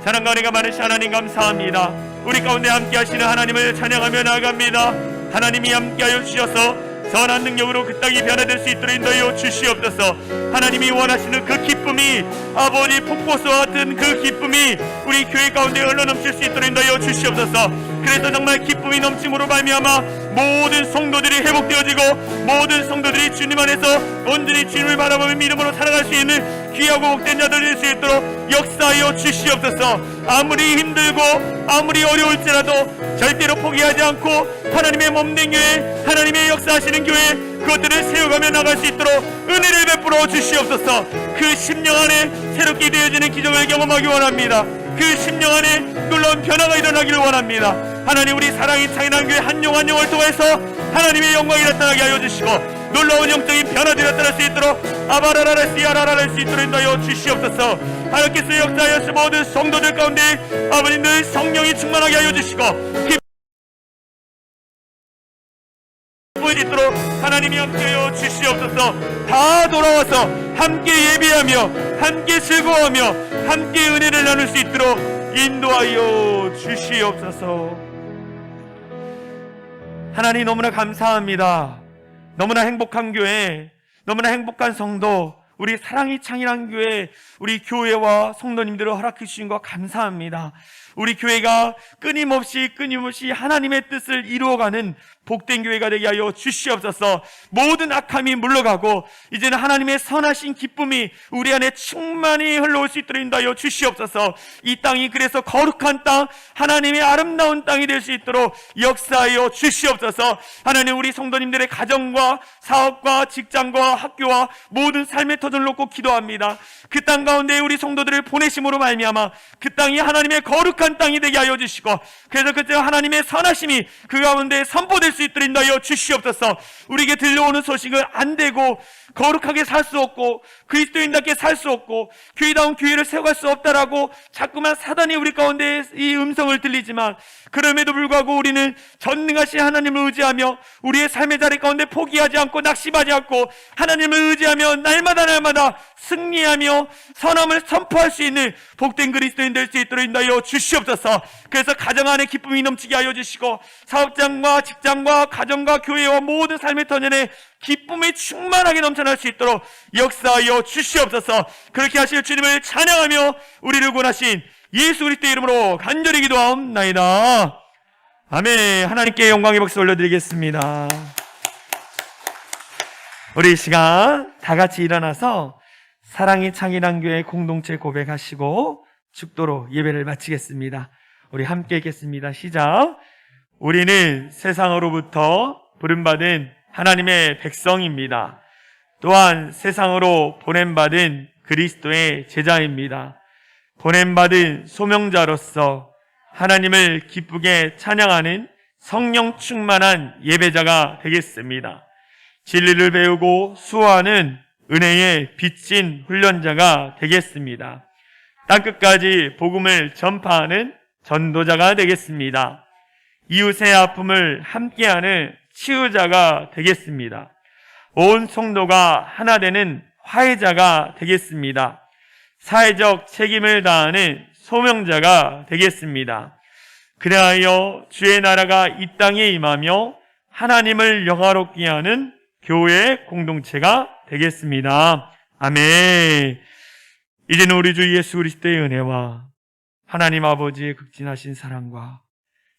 사랑과 은혜가 많으신 하나님 감사합니다. 우리 가운데 함께 하시는 하나님을 찬양하며 나아갑니다. 하나님이 함께하여 주셔서 선한 능력으로 그 땅이 변화될 수 있도록 인도하여 주시옵소서. 하나님이 원하시는 그 기쁨이, 아버지 폭포수와 같은 그 기쁨이 우리 교회 가운데 흘러넘칠 수 있도록 인도하여 주시옵소서. 그래서 정말 기쁨이 넘침으로 말미암아 모든 성도들이 회복되어지고 모든 성도들이 주님 안에서 온전히 주님을 바라보며 믿음으로 살아갈 수 있는 귀하고 복된 자들 될 수 있도록 역사하여 주시옵소서. 아무리 힘들고 아무리 어려울지라도 절대로 포기하지 않고 하나님의 몸된 교회, 하나님의 역사하시는 교회, 그것들을 세워가며 나갈 수 있도록 은혜를 베풀어 주시옵소서. 그 심령 안에 새롭게 되어지는 기적을 경험하기 원합니다. 그 심령 안에 놀라운 변화가 일어나기를 원합니다. 하나님, 우리 사랑이 창인한 교회 한 영 한 영을 통해서 하나님의 영광이 나타나게 하여 주시고 놀라운 영적인 변화들이 나타날 수 있도록 아바라라라시아라라랄 수 있도록 인도하여 주시옵소서. 하나님께서 역사하여서 모든 성도들 가운데 아버지 늘 성령이 충만하게 하여 주시고 있도록 하나님이 함께하여 주시옵소서. 다 돌아와서 함께 예배하며 함께 즐거워하며 함께 은혜를 나눌 수 있도록 인도하여 주시옵소서. 하나님, 너무나 감사합니다. 너무나 행복한 교회, 너무나 행복한 성도, 우리 사랑이 창일한 교회, 우리 교회와 성도님들을 허락해 주신 것 감사합니다. 우리 교회가 끊임없이 하나님의 뜻을 이루어가는 복된 교회가 되게 하여 주시옵소서. 모든 악함이 물러가고 이제는 하나님의 선하신 기쁨이 우리 안에 충만히 흘러올 수 있도록 인도하여 주시옵소서. 이 땅이 그래서 거룩한 땅, 하나님의 아름다운 땅이 될 수 있도록 역사하여 주시옵소서. 하나님, 우리 성도님들의 가정과 사업과 직장과 학교와 모든 삶의 터전을 놓고 기도합니다. 그 땅 가운데 우리 성도들을 보내심으로 말미암아 그 땅이 하나님의 거룩한 땅이 되게 하여 주시고, 그래서 그때 하나님의 선하심이 그 가운데 선포될 수 있도록 인도하여 주시옵소서. 우리에게 들려오는 소식을 안 되고 거룩하게 살 수 없고 그리스도인답게 살 수 없고 교회다운 교회를 세워갈 수 없다라고 자꾸만 사단이 우리 가운데 이 음성을 들리지만, 그럼에도 불구하고 우리는 전능하신 하나님을 의지하며 우리의 삶의 자리 가운데 포기하지 않고 낙심하지 않고 하나님을 의지하며 날마다 승리하며 선함을 선포할 수 있는 복된 그리스도인 될 수 있도록 인도하여 주시옵소서. 그래서 가정 안에 기쁨이 넘치게 하여 주시고 사업장과 직장과 가정과 교회와 모든 삶의 터전에 기쁨이 충만하게 넘쳐날 수 있도록 역사하여 주시옵소서. 그렇게 하실 주님을 찬양하며 우리를 구원하신 예수 그리스도의 이름으로 간절히 기도하옵나이다. 아멘. 하나님께 영광의 박수 올려드리겠습니다. 우리 이 시간 다 같이 일어나서 사랑이 창일한 교회 공동체 고백하시고 축도로 예배를 마치겠습니다. 우리 함께 읽겠습니다. 시작. 우리는 세상으로부터 부름받은 하나님의 백성입니다. 또한 세상으로 보냄받은 그리스도의 제자입니다. 보냄받은 소명자로서 하나님을 기쁘게 찬양하는 성령 충만한 예배자가 되겠습니다. 진리를 배우고 수호하는 은혜에 빚진 훈련자가 되겠습니다. 땅끝까지 복음을 전파하는 전도자가 되겠습니다. 이웃의 아픔을 함께하는 치유자가 되겠습니다. 온 성도가 하나 되는 화해자가 되겠습니다. 사회적 책임을 다하는 소명자가 되겠습니다. 그리하여 주의 나라가 이 땅에 임하며 하나님을 영화롭게 하는 교회 공동체가 되겠습니다. 아멘. 이제는 우리 주 예수 그리스도의 은혜와 하나님 아버지의 극진하신 사랑과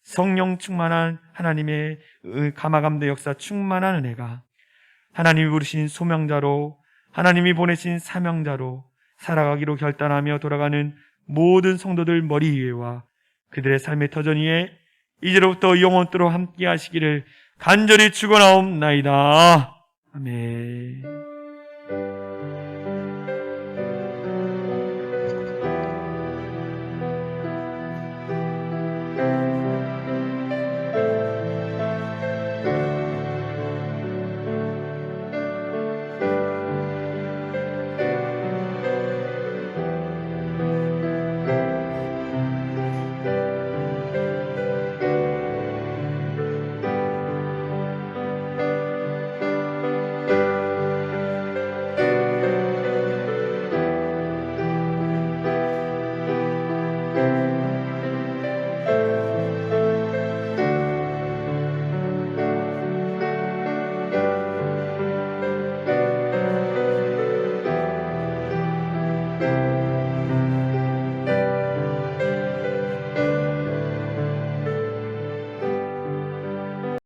성령 충만한 하나님의 감화감도 역사 충만한 은혜가 하나님이 부르신 소명자로 하나님이 보내신 사명자로 살아가기로 결단하며 돌아가는 모든 성도들 머리 위에와 그들의 삶의 터전 위에 이제로부터 영원토록 함께 하시기를 간절히 축원하옵나이다. 아멘.